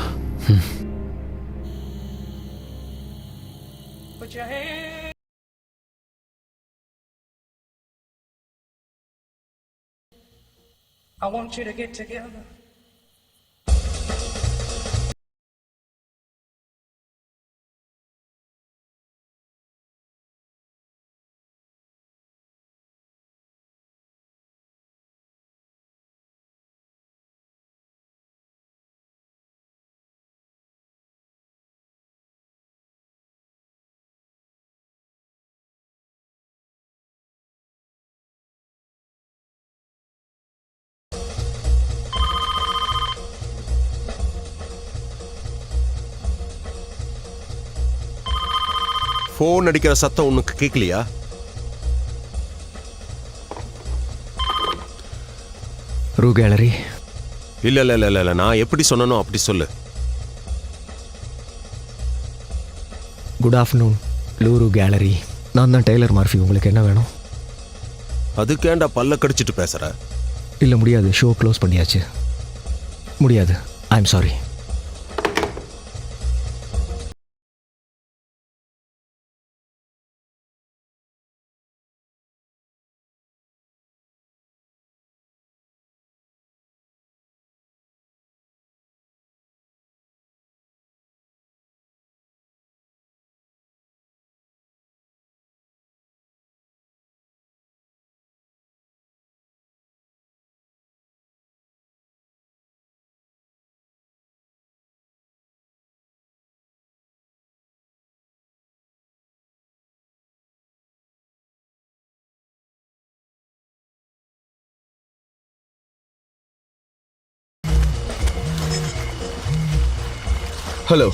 I want you to get together. Phone அடிக்கிற சத்தம் உனக்கு கேட்கலையா? ரூ கேலரி. இல்ல, நான் எப்படி சொன்னனோ அப்படி சொல்லு. Good afternoon, Louvre gallery. நான் தான் டெய்லர் மர்ஃபி. உங்களுக்கு என்ன வேணும்? அதுக்கேண்டா பல்ல கடிச்சிட்டு பேசுற? இல்லை, முடியாது. ஷோ க்ளோஸ் பண்ணியாச்சு. முடியாது. I am sorry. ஹலோ.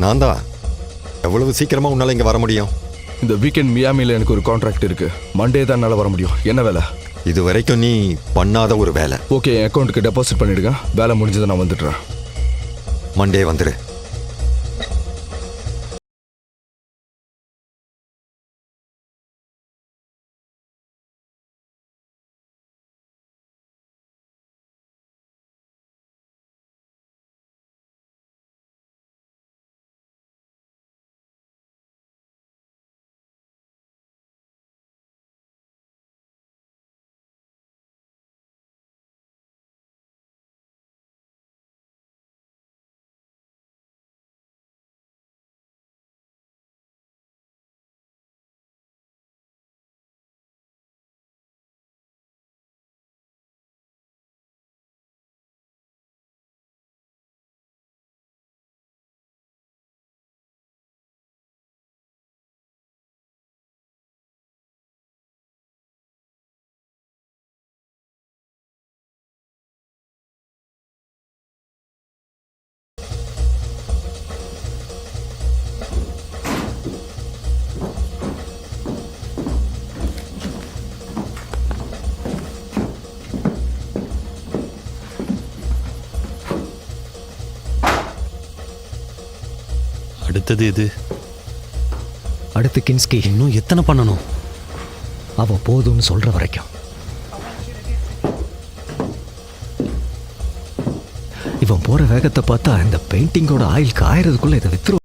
நான் தான். எவ்வளவு சீக்கிரமா உன்னால இங்க வர முடியும்? இந்த வீக்கெண்ட் மியாமியில் எனக்கு ஒரு கான்ட்ராக்ட் இருக்கு. மண்டே தான் என்னால் வர முடியும். என்ன வேலை? இது வரைக்கும் நீ பண்ணாத ஒரு வேலை. ஓகே, என் அக்கௌண்ட்டுக்கு டெபாசிட் பண்ணிடுங்க. வேலை முடிஞ்சதை நான் வந்துடுறேன். மண்டே வந்துரு. அடுத்தது எது? அடுத்து கின்ஸ்கி. இன்னும் எத்தனை பண்ணணும்? அவ போதும்னு சொல்ற வரைக்கும். இவன் போற வேகத்தை பார்த்தா இந்த பெயிண்டிங்கோட ஆயில் காயறதுக்குள்ள இதை வித்துரு.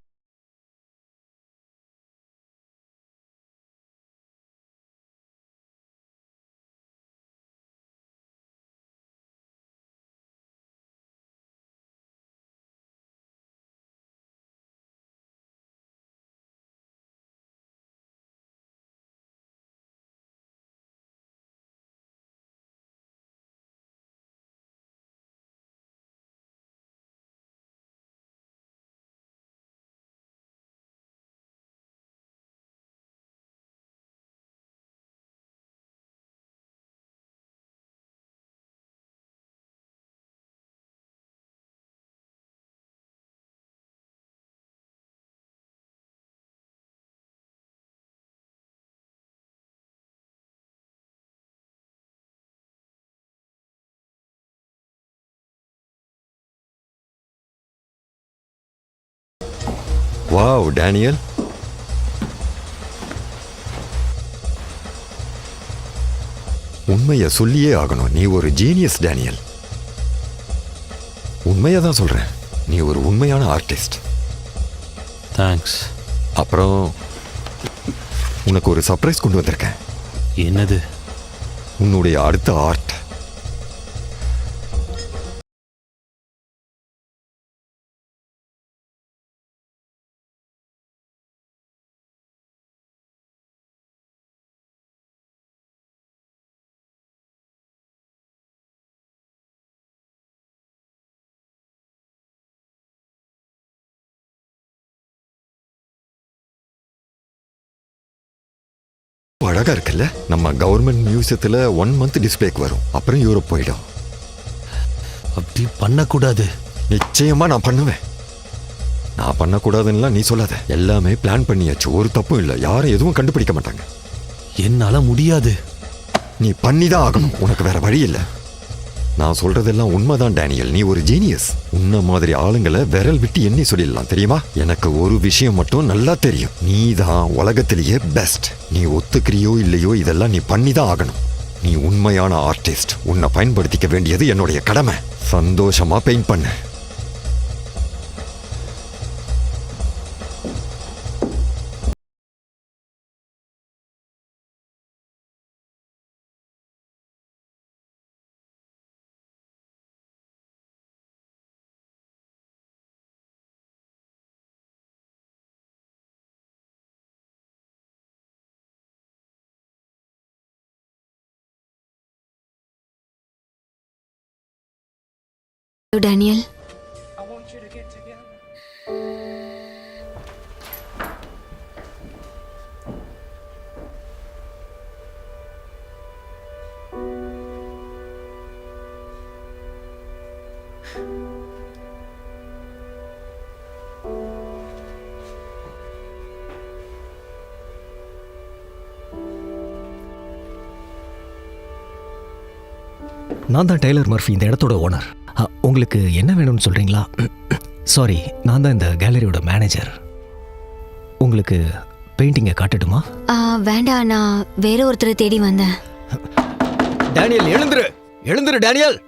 வாவ் டேனியல், உண்மையை சொல்லியே ஆகணும். நீ ஒரு ஜீனியஸ் டேனியல். உண்மையை தான் சொல்றேன். நீ ஒரு உண்மையான ஆர்டிஸ்ட். தேங்க்ஸ். அப்புறம் உனக்கு ஒரு சர்ப்ரைஸ் கொண்டு வந்திருக்கேன். என்னது? உன்னுடைய அடுத்த ஆர்ட். அழகா இருக்குல்ல? நம்ம கவர்மெண்ட் மியூசியத்துல 1 month டிஸ்பிளேக்கு வரும். அப்புறம் யூரோப் போயிடும். அப்படி பண்ணக்கூடாது. நிச்சயமா நான் பண்ணுவேன். நான் பண்ணக்கூடாதுன்னா நீ சொல்லாத. எல்லாமே பிளான் பண்ணியாச்சு. ஒரு தப்பும் இல்லை. யாரும் எதுவும் கண்டுபிடிக்க மாட்டாங்க. என்னால முடியாது. நீ பண்ணிதான் ஆகணும். உனக்கு வேற வழி இல்லை. நான் சொல்றதெல்லாம் உண்மைதான் டேனியல். நீ ஒரு ஜீனியஸ். உன்ன மாதிரி ஆளுங்களை விரல் விட்டு எண்ணி சொல்லிடலாம், தெரியுமா? எனக்கு ஒரு விஷயம் மட்டும் நல்லா தெரியும். நீ தான் உலகத்திலேயே பெஸ்ட். நீ ஒத்துக்கிறியோ இல்லையோ இதெல்லாம் நீ பண்ணிதான் ஆகணும். நீ உண்மையான ஆர்டிஸ்ட். உன்னை பயன்படுத்திக்க வேண்டியது என்னுடைய கடமை. சந்தோஷமா பெயிண்ட் பண்ணு. Daniel, I want you to get together. நான் தான் டெய்லர் மர்ஃபி, இந்த இடத்தோட ஓனர். உங்களுக்கு என்ன வேணும்னு சொல்கிறீங்களா? சாரி, நான் தான் இந்த கேலரியோட மேனேஜர். உங்களுக்கு பெயிண்டிங்கை காட்டட்டுமா? வேண்டாம், நான் வேற ஒருத்தரை தேடி வந்தேன். டேனியல், எழுந்துரு எழுந்துரு டேனியல்.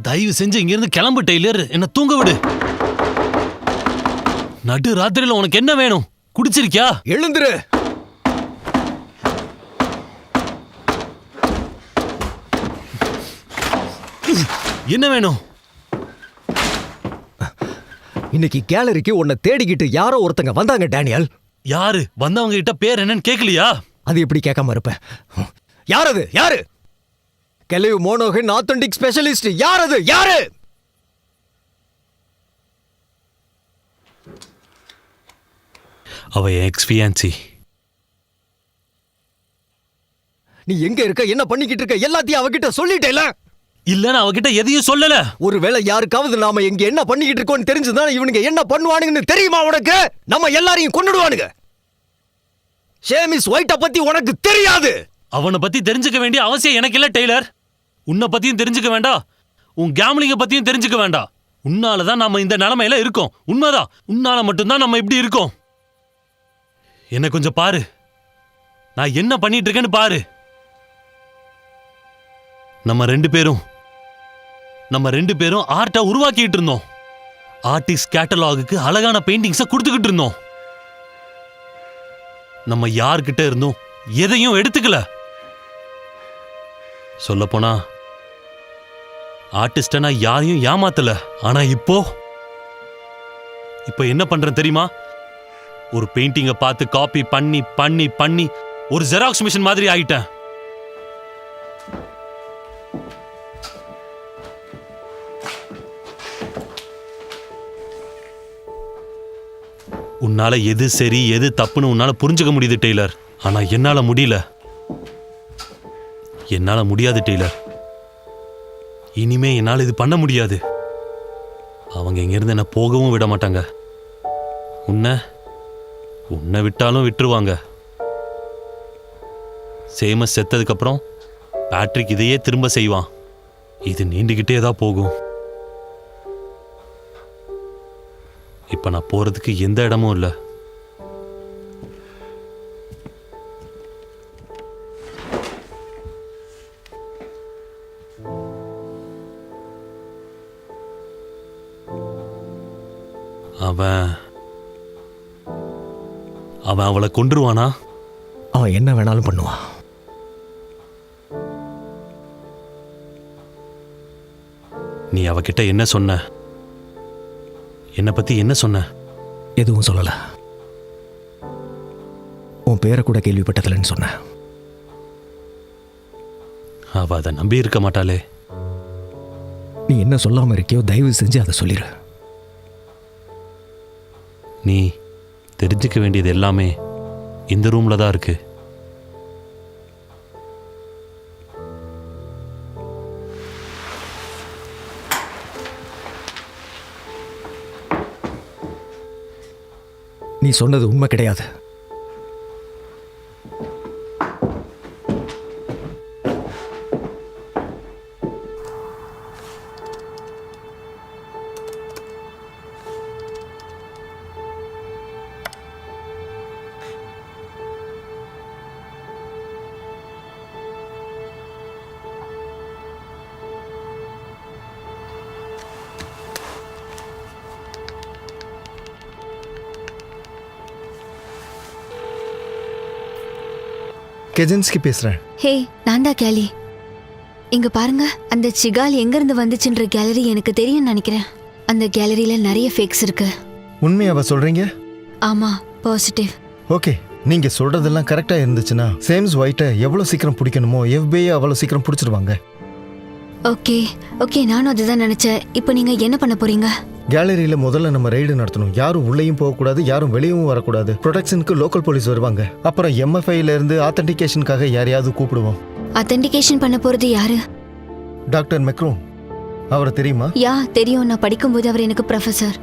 தயவு செஞ்சு இங்கிருந்து கிளம்பு டெய்லர், என்ன தூங்க விடு. நடு ராத்திரியில உனக்கு என்ன வேணும்? குடிச்சிருக்கியா? எழுந்துரு. என்ன வேணும்? இன்னைக்கு கேலரிக்கு உன்னை தேடிக்கிட்டு யாரோ ஒருத்தங்க வந்தாங்க டேனியல். யாரு வந்தவங்க கிட்ட பேர் என்னன்னு கேட்கலையா? அது எப்படி கேட்காம இருப்பேன்? யார் அது? யாரு? கெலிவ் மோனோகன் ஆத்தென்டிக் ஸ்பெஷலிஸ்ட். யார் அது? யாரு? அவ எக்ஸ் ஃபியான்சி. நீ எங்க இருக்க, என்ன பண்ணிக்கிட்டு இருக்க, எல்லாத்தையும் அவகிட்ட சொல்லிட்டேல. இல்ல, நான் அவகிட்ட எதையும் சொல்லல. ஒருவேளை யாருக்காவது நாம எங்க என்ன பண்ணிக்கிட்டு இருக்கோம்னு தெரிஞ்சுதான் இவனுங்க என்ன பண்ணுவானுங்கன்னு தெரியுமா உனக்கு? நம்ம எல்லாரையும் கொன்னுடுவானுங்க. ஷேமிஸ் ஒயிட்ட பத்தி உனக்கு தெரியாது. அவனை பத்தி தெரிஞ்சுக்க வேண்டிய அவசியம் எனக்கு இல்ல டெய்லர். உன்னை பத்தியும் தெரிஞ்சுக்க வேண்டாம், உன் கேம்லிங்க பத்தியும் தெரிஞ்சுக்க வேண்டாம். உன்னாலதான் நம்ம இந்த நிலைமையில இருக்கோம். உண்மைதான், உன்னால மட்டும்தான் நம்ம இப்படி இருக்கோம். என்ன கொஞ்சம் பாரு, நான் என்ன பண்ணிட்டு இருக்கேன்னு பாரு. நம்ம ரெண்டு பேரும் ஆர்ட்டை உருவாக்கிட்டு இருந்தோம். ஆர்டிஸ்ட் கேட்டலாகுக்கு அழகான பெயிண்டிங்ஸை கொடுத்துக்கிட்டு இருந்தோம். நம்ம யார்கிட்ட இருந்தோம் எதையும் எடுத்துக்கல. சொல்ல போனா ஆர்டிஸ்ட நான் யாரையும் ஏமாத்தல. ஆனா இப்போ என்ன பண்றேன் தெரியுமா? ஒரு பெயிண்டிங்கை பார்த்து காப்பி பண்ணி பண்ணி பண்ணி ஒரு ஜெராக்ஸ் மிஷின் மாதிரி ஆயிட்டேன். உன்னால எது சரி எது தப்புன்னு உன்னால புரிஞ்சுக்க முடியுது டெய்லர். ஆனா என்னால முடியாது டெய்லர். இனிமே என்னால இது பண்ண முடியாது. அவங்க இங்கிருந்து என்ன போகவும் விட மாட்டாங்க. உன்னை விட்டாலும் விட்டுருவாங்க. சேமஸ் செத்ததுக்கு அப்புறம் பேட்ரிக் இதையே திரும்ப செய்வான். இது நீண்டுகிட்டே தான் போகும். இப்ப நான் போறதுக்கு எந்த இடமும் இல்ல. அவன் அவளை கொன்றுவானா? அவன் என்ன வேணாலும் பண்ணுவான். நீ அவகிட்ட என்ன சொன்ன? என்னை பத்தி என்ன சொன்ன? எதுவும் சொல்லல. உன் பேரை கூட கேள்விப்பட்டதில்லைன்னு சொன்ன. அவ அதை நம்பி இருக்க மாட்டாளே. நீ என்ன சொல்லாம இருக்கியோ தயவு செஞ்சு அதை சொல்லிடு. நீ தெரிஞ்சுக்க வேண்டியது எல்லாமே இந்த ரூம்ல தான் இருக்கு. நீ சொன்னது உண்மை கிடையாது. கெஜன்ஸ்கி பேசுறேன். ஹே, நான் தான் கேலி. இங்க பாருங்க, அந்த சிகால் எங்க இருந்து வந்துச்சுன்ற கேலரி எனக்கு தெரியும்னு நினைக்கிறேன். அந்த கேலரியில நிறைய ஃபேக்ஸ் இருக்கு. உண்மையாவா சொல்றீங்க? ஆமா, பாசிட்டிவ். ஓகே, நீங்க சொல்றதெல்லாம் கரெக்டா இருந்துச்சுன்னா சேம்ஸ் ஒயிட்டை எவ்வளவு சீக்கிரம் பிடிக்கணுமோ FBI அவ்வளவு சீக்கிரம் பிடிச்சிருவாங்க. ஓகே ஓகே, நானும் அதுதான் நினைச்சேன். இப்போ நீங்க என்ன பண்ண போறீங்க? கேலரியில முதல்ல நம்ம ரைடு நடத்தணும். யாரும் உள்ளேயும் போகக்கூடாது, யாரும் வெளியவும் வரக்கூடாது. ப்ரொடெக்ஷனுக்கு லோக்கல் போலீஸ் வருவாங்க. அப்புறம் MFIல இருந்து ஆத்தென்டிகேஷனுக்காக யாரையாவது கூப்பிடுவோம். ஆத்தென்டிகேஷன் பண்ண போறது யாரு? Doctor Macron. அவரை தெரியுமா? யா, தெரியும். நான் படிக்கும்போது அவர் எனக்கு ப்ரொஃபசர்.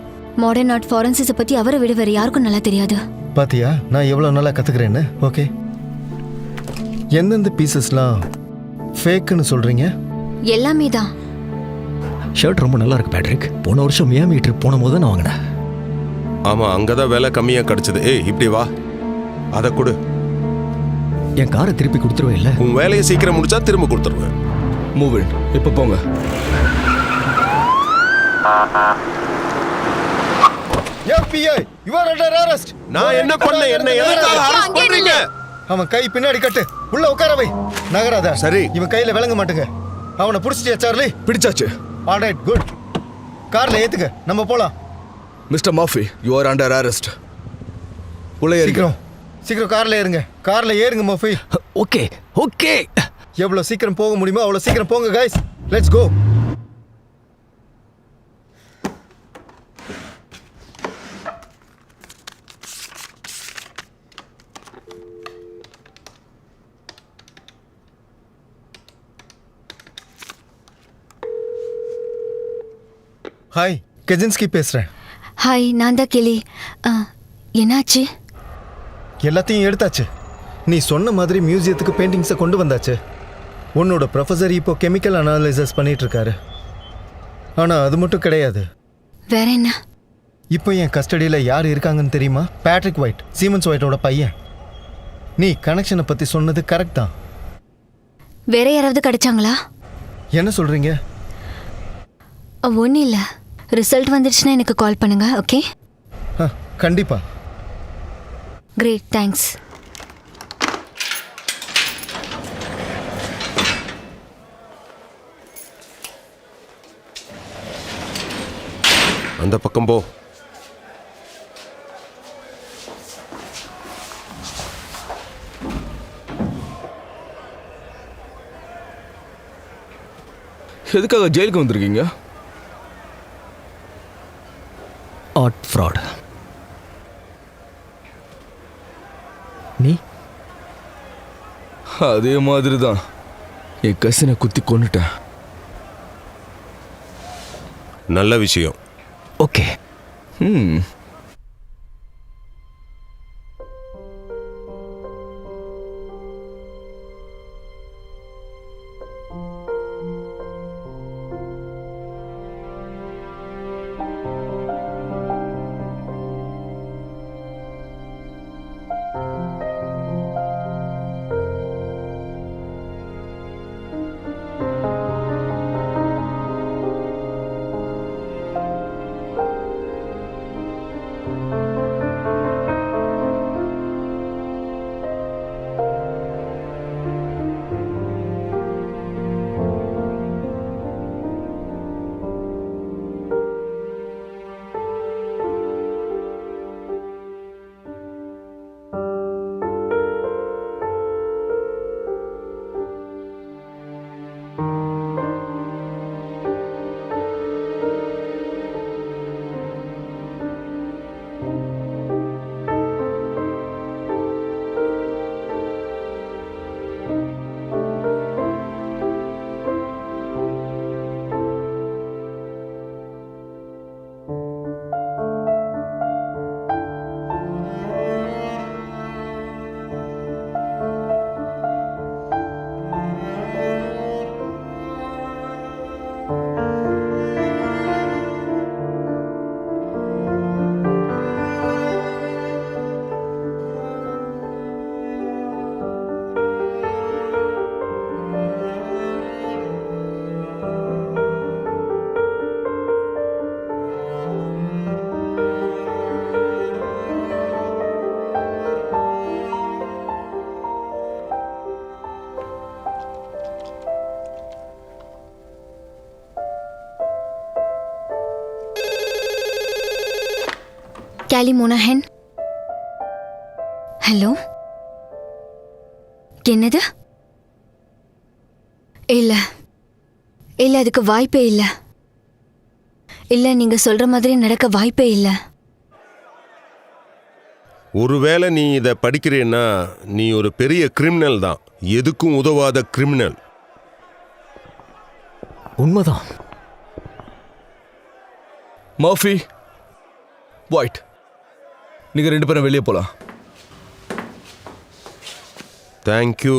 மாடர்ன் ஆர்ட் ஃபாரன்சிஸை பத்தி அவரை விட வேற யாருக்கும் நல்லா தெரியாது. பாத்தியா நான் எவ்வளவு நல்லா கத்துக்கிறேன்னு. ஓகே, எந்தெந்த பீசஸ்லாம் ஃபேக்குன்னு சொல்றீங்க? எல்லாமே தான். ஷர்ட் ரொம்ப நல்லா இருக்கு பேட்ரிக். போன வருஷம் மியாமி ட்ரிப் போன போது நான் வாங்கினேன். ஆமாம் அங்கே தான் விலை கம்மியாக கிடச்சிது. ஏய் இப்படி வா, அதை கொடு. என் காரை திருப்பி கொடுத்துருவேன் இல்லை? உன் வேலையை சீக்கிரம் முடிச்சா திரும்ப கொடுத்துருவேன். மூவ் இன், இப்போ போங்க. FBI, you are under arrest. நான் என்ன பண்ணேன்? என்ன எதுக்காக அரெஸ்ட் பண்றீங்க? அவன் கை பின்னாடி கட்டு, உள்ள உட்கார வை. நகராத. சரி. இவன் கையில விளங்க மாட்டுங்க. அவனை புடிச்சிட்டியா சார்லி? பிடிச்சாச்சு. Alright, good. கார்ல ஏத்துக்க, நம்ம போலாம். Mister Murphy, you are under arrest. உள்ள ஏறுங்க. சீக்கிரம் சீக்கிரம் கார்ல ஏறுங்க. கார்ல ஏறுங்க மர்ஃபி. Okay okay. எவ்வளவு சீக்கிரம் போக முடியுமோ அவ்வளவு சீக்கிரம் போங்க guys. Let's go. Hi, Kejinski பேசுறேன். ஹாய், நான் தான் கிளி. என்னாச்சு? எல்லாத்தையும் எடுத்தாச்சு. நீ சொன்ன மாதிரி மியூசியத்துக்கு பெயிண்டிங்ஸை கொண்டு வந்தாச்சு. உன்னோட ப்ரொஃபஸர் இப்போ கெமிக்கல் அனாலிசிஸ் பண்ணிட்டு இருக்காரு. ஆனால் அது மட்டும் கிடையாது. வேற என்ன? இப்போ என் கஸ்டடியில் யார் இருக்காங்கன்னு தெரியுமா? பேட்ரிக் ஒயிட், சீமன்ஸ் ஒயிட்டோட பையன். நீ கனெக்ஷனை பற்றி சொன்னது கரெக்ட் தான். வேற யாராவது கிடைச்சாங்களா? என்ன சொல்கிறீங்க? ஒன்றும் இல்லை. ரிசல்ட் வந்துடுச்சுன்னா எனக்கு கால் பண்ணுங்க. ஓகே? கண்டிப்பாக. Great, thanks. அந்த பக்கம் போ. எதுக்காக ஜெயிலுக்கு வந்திருக்கீங்க? Art fraud. நீ? அதே மாதிரி தான். என் கசினை குத்தி கொன்னுட்டேன். நல்ல விஷயம். ஓகே. கேலி மோனஹன். ஹலோ, என்னது? இல்லை இல்லை, அதுக்கு வாய்ப்பே இல்லை. இல்லை, நீங்க சொல்ற மாதிரி நடக்க வாய்ப்பே இல்லை. ஒருவேளை நீ இதை படிக்கிறேன்னா நீ ஒரு பெரிய கிரிமினல் தான். எதுக்கும் உதவாத கிரிமினல். உண்மைதான். மர்ஃபி, ஒயிட், நீங்க 2 பேரும் வெளியே போலாம். தேங்க்யூ.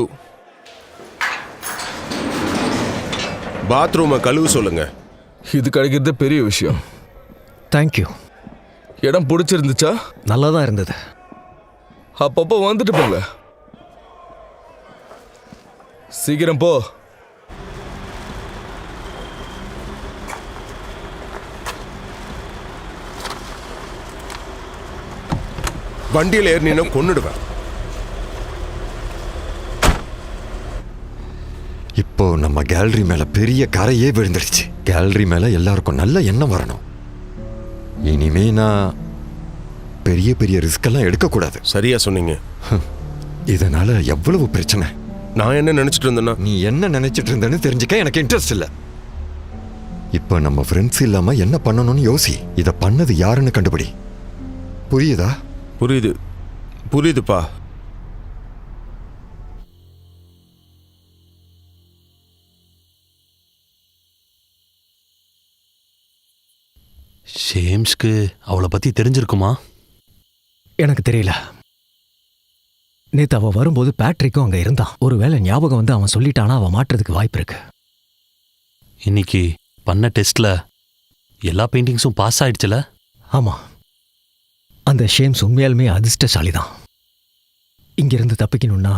பாத்ரூமை கழுவு சொல்லுங்க. இது கிடைக்கிறது பெரிய விஷயம். தேங்க்யூ. இடம் பிடிச்சிருந்துச்சா? நல்லா தான் இருந்தது. அப்பப்போ வந்துட்டு போங்க. சீக்கிரம் போ. வண்டியில் ஏறினா கொன்னுடுவேன். இப்போ நம்ம கேலரி மேல பெரிய கரையே விழுந்துடுச்சு. கேலரி மேல எல்லாருக்கும் நல்ல எண்ணம் வரணும். இனிமே நான் பெரிய பெரிய ரிஸ்க் எல்லாம் எடுக்கக்கூடாது. சரியா சொன்னீங்க. இதனால எவ்வளவு பிரச்சனை. நான் என்ன நினைச்சிட்டு இருந்தேன்னா, நீ என்ன நினைச்சிட்டு இருந்தேன்னு தெரிஞ்சுக்க எனக்கு இன்ட்ரெஸ்ட் இல்லை. இப்போ நம்ம ஃப்ரெண்ட்ஸ் இல்லாம என்ன பண்ணணும்னு யோசி. இதை பண்ணது யாருன்னு கண்டுபிடி. புரியுதா? புரியுதுப்பா. ஷேம்ஸ்க்கு அவளை பத்தி தெரிஞ்சிருக்குமா? எனக்கு தெரியல. நேத்து அவ வரும்போது பேட்ரிக்கும் அங்க இருந்தான். ஒருவேளை ஞாபகம் வந்து அவன் சொல்லிட்டானா அவன் மாட்டுறதுக்கு வாய்ப்பு இருக்கு. இன்னைக்கு பண்ண டெஸ்ட்ல எல்லா பெயிண்டிங்ஸும் பாஸ் ஆயிடுச்சுல? ஆமா, அந்த ஷேம்ஸ் உண்மையாலுமே அதிர்ஷ்டசாலி தான். இங்கிருந்து தப்பிக்கணும்னா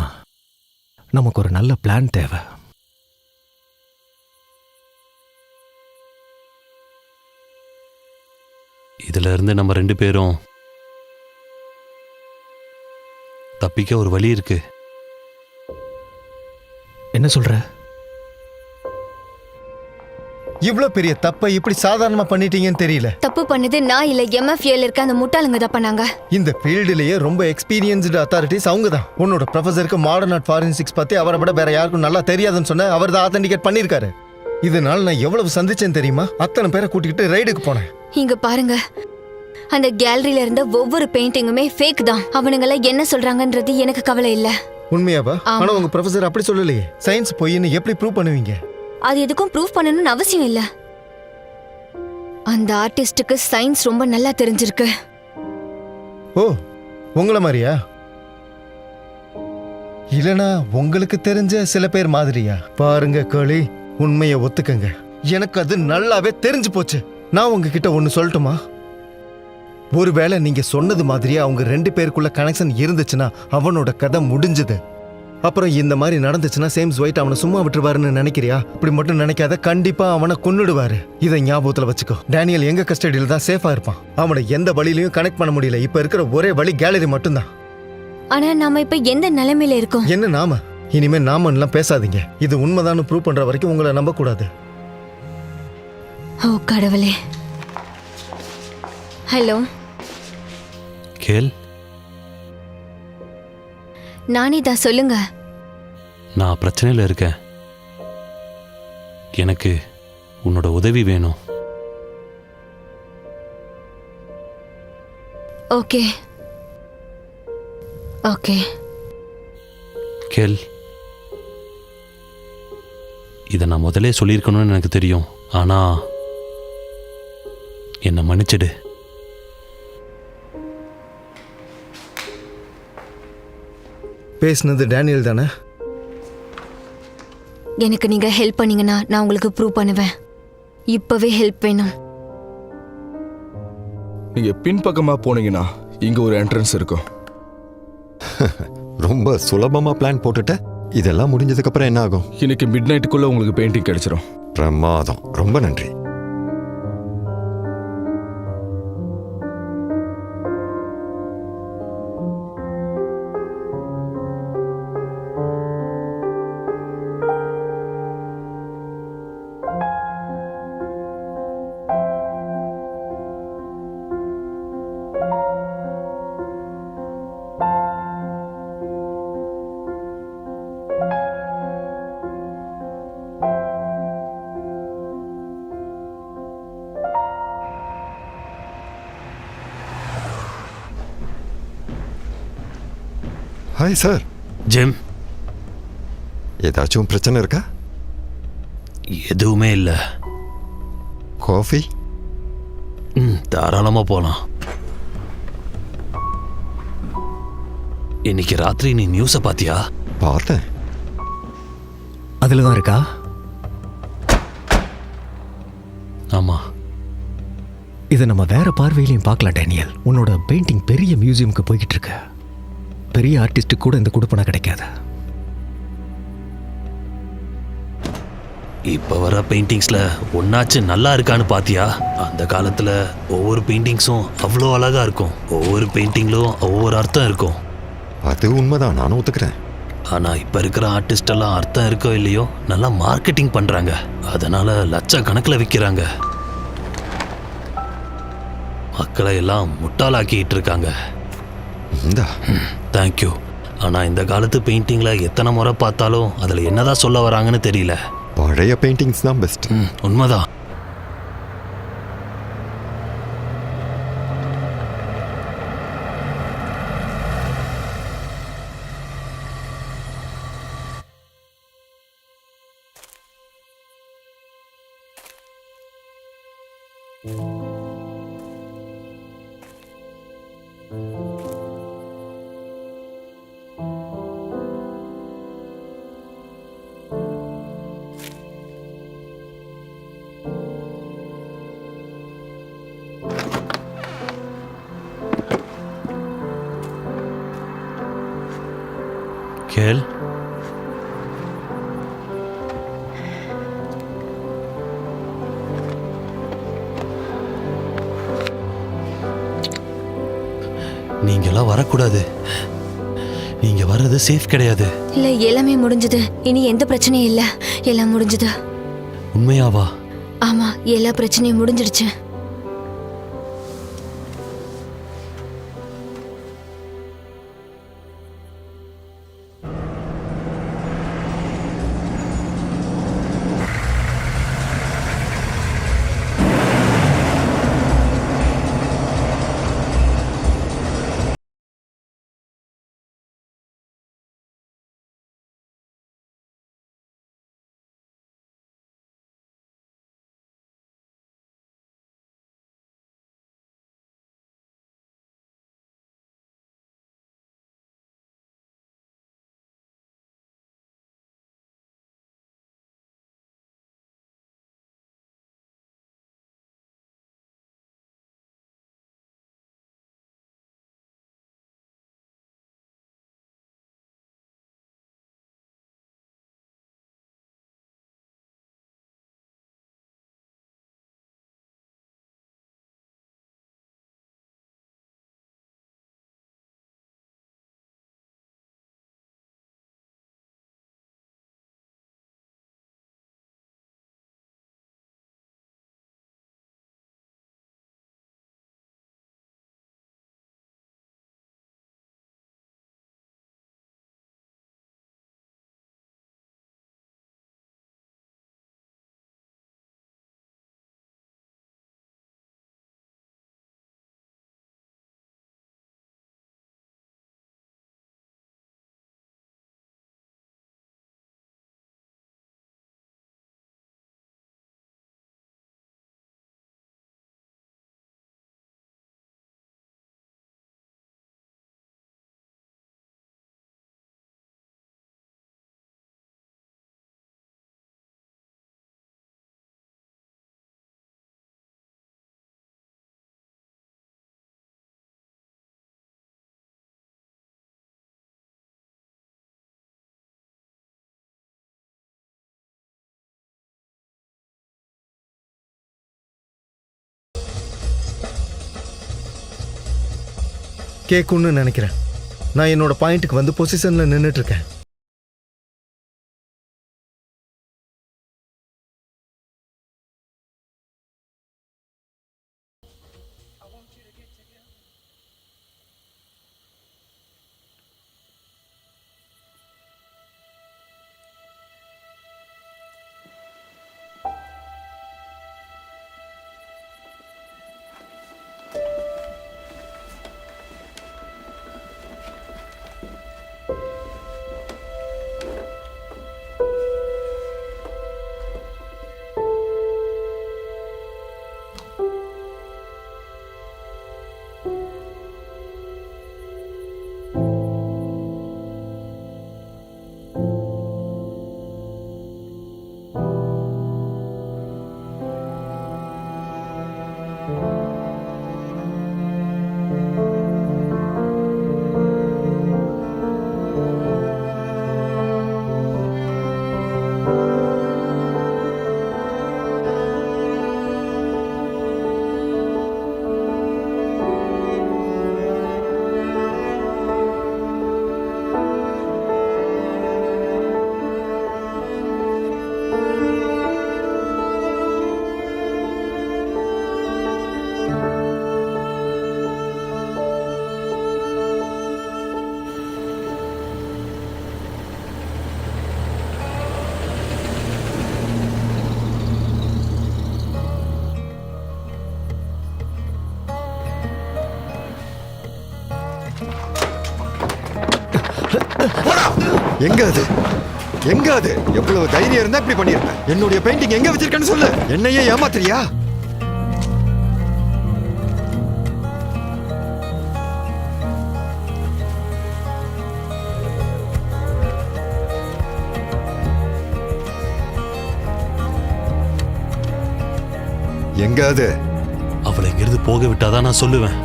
நமக்கு ஒரு நல்ல பிளான் தேவை. இதுல இருந்து நம்ம 2 பேரும் தப்பிக்க ஒரு வழி இருக்கு. என்ன சொல்ற? இவ்ளோ பெரிய தப்பை இப்படி சாதாரணமா பண்ணிட்டீங்கன்னு தெரியல. தப்பு பண்ணது நான் இல்ல, MFAல இருக்க அந்த முட்டாளுங்க தான் பண்ணாங்க. இந்த ஃபீல்டுலயே ரொம்ப எக்ஸ்பீரியன்ஸ்டு அத்தாரிட்டிஸ் அவங்க தான். உன்னோட ப்ரொஃபஸருக்கு மாடர்ன் ஆர்ட் ஃபாரன்சிக்ஸ் பத்தி அவரை விட வேற யாருக்கும் நல்லா தெரியாதுன்னு சொன்ன அவர் தான் ஆத்தென்டிகேட் பண்ணிருக்காரு. இதனால நான் எவ்வளவு சந்திச்சேன்னு தெரியுமா? அத்தனை பேரை கூட்டிக்கிட்டு ரைடுக்கு போனேன். இங்க பாருங்க, அந்த கேலரியில இருந்த ஒவ்வொரு பெயிண்டிங்குமே ஃபேக் தான். அவனுங்கள என்ன சொல்றாங்கன்றது எனக்கு கவலை இல்ல. உண்மையாவா? ஆனா உங்க ப்ரொஃபஸர் அப்படி சொல்லலையே. சயின்ஸ் பொய்ன்னு எப்படி ப்ரூவ் பண்ணுவீங்க? அது எதுக்கும் ப்ரூஃப் பண்ணணும்னு அவசியம் இல்ல. அந்த ஆர்டிஸ்டுக்கு சயின்ஸ் ரொம்ப நல்லா தெரிஞ்சிருக்கு. ஓ, உங்கள மாதிரியா? இல்லனா உங்களுக்கு தெரிஞ்ச சில பேர் மாதிரியா? பாருங்க கோழி, உண்மையை ஒத்துக்கங்க. எனக்கு அது நல்லாவே தெரிஞ்சு போச்சு. நான் உங்ககிட்ட ஒன்னு சொல்லட்டுமா? ஒருவேளை நீங்க சொன்னது மாதிரியே அவங்க 2 பேருக்குள்ள கனெக்ஷன் இருந்துச்சுன்னா அவனோட கதை முடிஞ்சது. அப்புறம் இந்த மாதிரி நடந்துச்சுன்னா சேம்ஸ் ஒயிட் அவனை சும்மா விட்டுருவாருன்னு நினைக்கிறியா? இப்படி மட்டும் நினைக்காத, கண்டிப்பா அவனை கொன்னுடுவாரு. இதை ஞாபகத்துல வச்சுக்கோ. டேனியல் எங்க கஸ்டடியில தான் சேஃபா இருப்பான். அவனை எந்த வழியிலையும் கனெக்ட் பண்ண முடியல. இப்ப இருக்கிற ஒரே வழி கேலரி மட்டும்தான். ஆனா நாம இப்ப எந்த நிலைமையில இருக்கோம்? என்ன நாம? இனிமே நாமன்னுலாம் பேசாதீங்க. இது உண்மைதான்னு ப்ரூவ் பண்ற வரைக்கும் உங்களை நம்ப கூடாது. ஓ கடவுளே. ஹலோ கேள், நானே தான், சொல்லுங்க. நான் பிரச்சனையில இருக்கேன். எனக்கு உன்னோட உதவி வேணும். Okay okay. கேள், இதை நான் முதலே சொல்லியிருக்கணும்னு எனக்கு தெரியும். ஆனா என்னை மன்னிச்சிடு. பேசுனது டேனியல் தானே? எனக்கு நீங்க ஹெல்ப் பண்ணீங்கன்னா நான் உங்களுக்கு ப்ரூவ் பண்ணுவேன். இப்பவே ஹெல்ப் வேணும். நீங்க பின்பக்கமா போனீங்கன்னா இங்க ஒரு என்ட்ரன்ஸ் இருக்கும். ரொம்ப சுலபமா பிளான் போட்டுட்ட. இதெல்லாம் முடிஞ்சதுக்கு அப்புறம் என்ன ஆகும்? இன்னைக்கு மிட் நைட்டுக்குள்ள உங்களுக்கு பெயிண்டிங் கிடைச்சிரும். பிரமாதம், ரொம்ப நன்றி. Hi sir. ஜிம், ஏதாச்சும் பிரச்சனை இருக்கா? எதுவுமே இல்லை. காஃபி? தாராளமா போலாம். இன்னைக்கு ராத்திரி நீ நியூஸை பாத்தியா? பார்த்தேன். அதுல தான் இருக்கா? ஆமா. இதை நம்ம வேற பார்வையிலையும் பார்க்கலாம் டேனியல். உன்னோட பெயிண்டிங் பெரிய மியூசியமுக்கு போய்கிட்டு இருக்கு. பெரிய ஆர்டிஸ்ட்டுக்கு கூட இந்த குடுப்பனை கிடைக்காது. இப்ப வர பெயிண்டிங்ஸ்ல ஒன்னாச்சு நல்லா இருக்கான்னு பாத்தியா? அந்த காலத்துல ஒவ்வொரு பெயிண்டிங்ஸும் அவ்வளோ அழகா இருக்கும். ஒவ்வொரு பெயிண்டிங்லும் ஒவ்வொரு அர்த்தம் இருக்கும். அது உண்மைதான், நானும் ஒத்துக்கிறேன். ஆனா இப்ப இருக்கிற ஆர்டிஸ்ட் எல்லாம் அர்த்தம் இருக்கோ இல்லையோ நல்லா மார்க்கெட்டிங் பண்றாங்க. அதனால லட்சக்கணக்கில் விற்கிறாங்க. மக்களை எல்லாம் முட்டாளாக்கிட்டு இருக்காங்க. இந்தா தேங்க்யூ. ஆனா இந்த காலத்து பெயிண்டிங்ல எத்தனை முறை பார்த்தாலும் அதுல என்னதான் சொல்ல வராங்கன்னு தெரியல. பழைய பெயிண்டிங்ஸ் தான் பெஸ்ட். உண்மைதான். கேள், நீங்கெல்லாம் வரக்கூடாது. நீங்க வர்றது சேஃப் கிடையாது. இல்ல, எல்லாமே முடிஞ்சது. இனி எந்த பிரச்சனையும் இல்ல. எல்லாம் முடிஞ்சது. உண்மையாவா? ஆமா, எல்லா பிரச்சனையும் முடிஞ்சிடுச்சு. கேட்கும்னு நினைக்கிறேன். நான் என்னோட பாயிண்ட்டுக்கு வந்து பொசிஷன்ல நின்றுட்டு இருக்கேன். எங்க அது எங்க அது எவ்வளவு தைரியம் இருந்தா இப்படி பண்ணிருப்பேன். என்னுடைய பெயிண்டிங் எங்க வச்சிருக்கேன்னு சொல்லு. என்னையே ஏமாத்துறியா? எங்க அது? அவளை இங்கிருந்து போக விட்டாதான் நான் சொல்லுவேன்.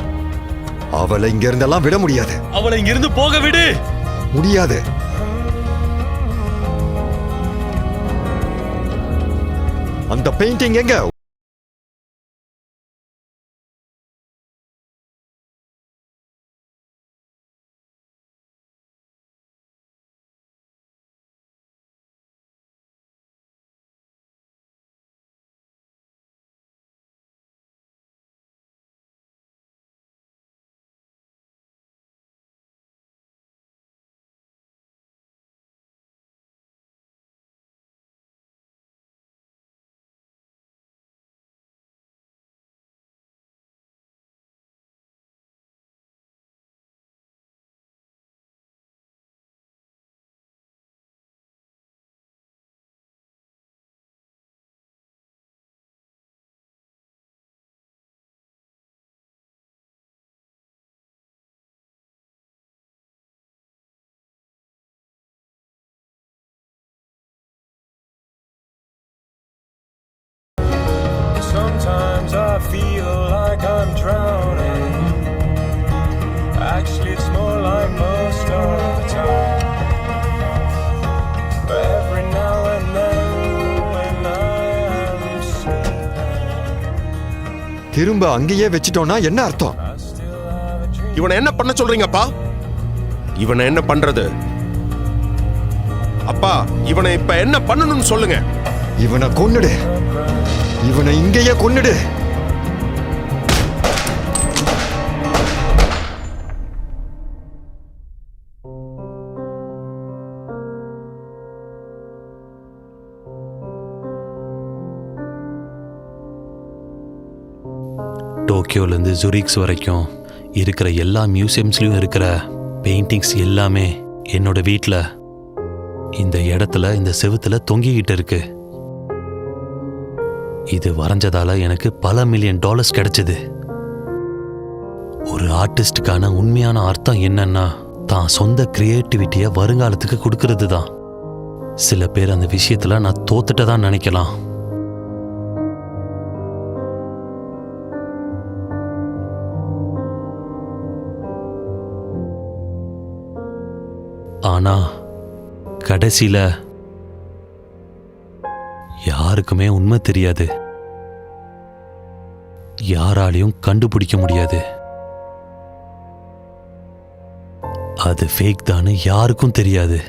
அவளை இங்க இருந்தெல்லாம் விட முடியாது. அவளை இங்கிருந்து போக விடு. முடியாது. அந்த பெயிண்டிங் எங்க? Sometimes I feel like I'm drowning. Actually, it's more like most of the time. But every now and then, when I am sleeping, திரும்ப அங்கேயே வச்சிட்டோம்னா என்ன அர்த்தம்? I still have a dream. இவனை என்ன பண்ண சொல்றீங்கப்பா? இவனை என்ன பண்றது? அப்பா, இவனை இப்ப என்ன பண்ணணும்னு சொல்லுங்க. இவனை கொன்னுடு. இவனை இங்கேயே கொன்னுடு. டோக்கியோலேருந்து ஜுரிக்ஸ் வரைக்கும் இருக்கிற எல்லா மியூசியம்ஸ்லையும் இருக்கிற பெயிண்டிங்ஸ் எல்லாமே என்னோட வீட்டில் இந்த இடத்துல இந்த செவுத்துல தொங்கிக்கிட்டு இருக்கு. இது வரைஞ்சதால எனக்கு பல $1 மில்லியன் கிடைச்சது. ஒரு ஆர்டிஸ்டுக்கான உண்மையான அர்த்தம் என்னன்னா தான் சொந்த கிரியேட்டிவிட்டியை வருங்காலத்துக்கு கொடுக்கறது தான். சில பேர் அந்த விஷயத்துல நான் தோத்துட்டதான் நினைக்கலாம். ஆனா கடைசியில யாருக்குமே உண்மை தெரியாது. யாராலையும் கண்டுபிடிக்க முடியாது. அது ஃபேக் தான்னு யாருக்கும் தெரியாது.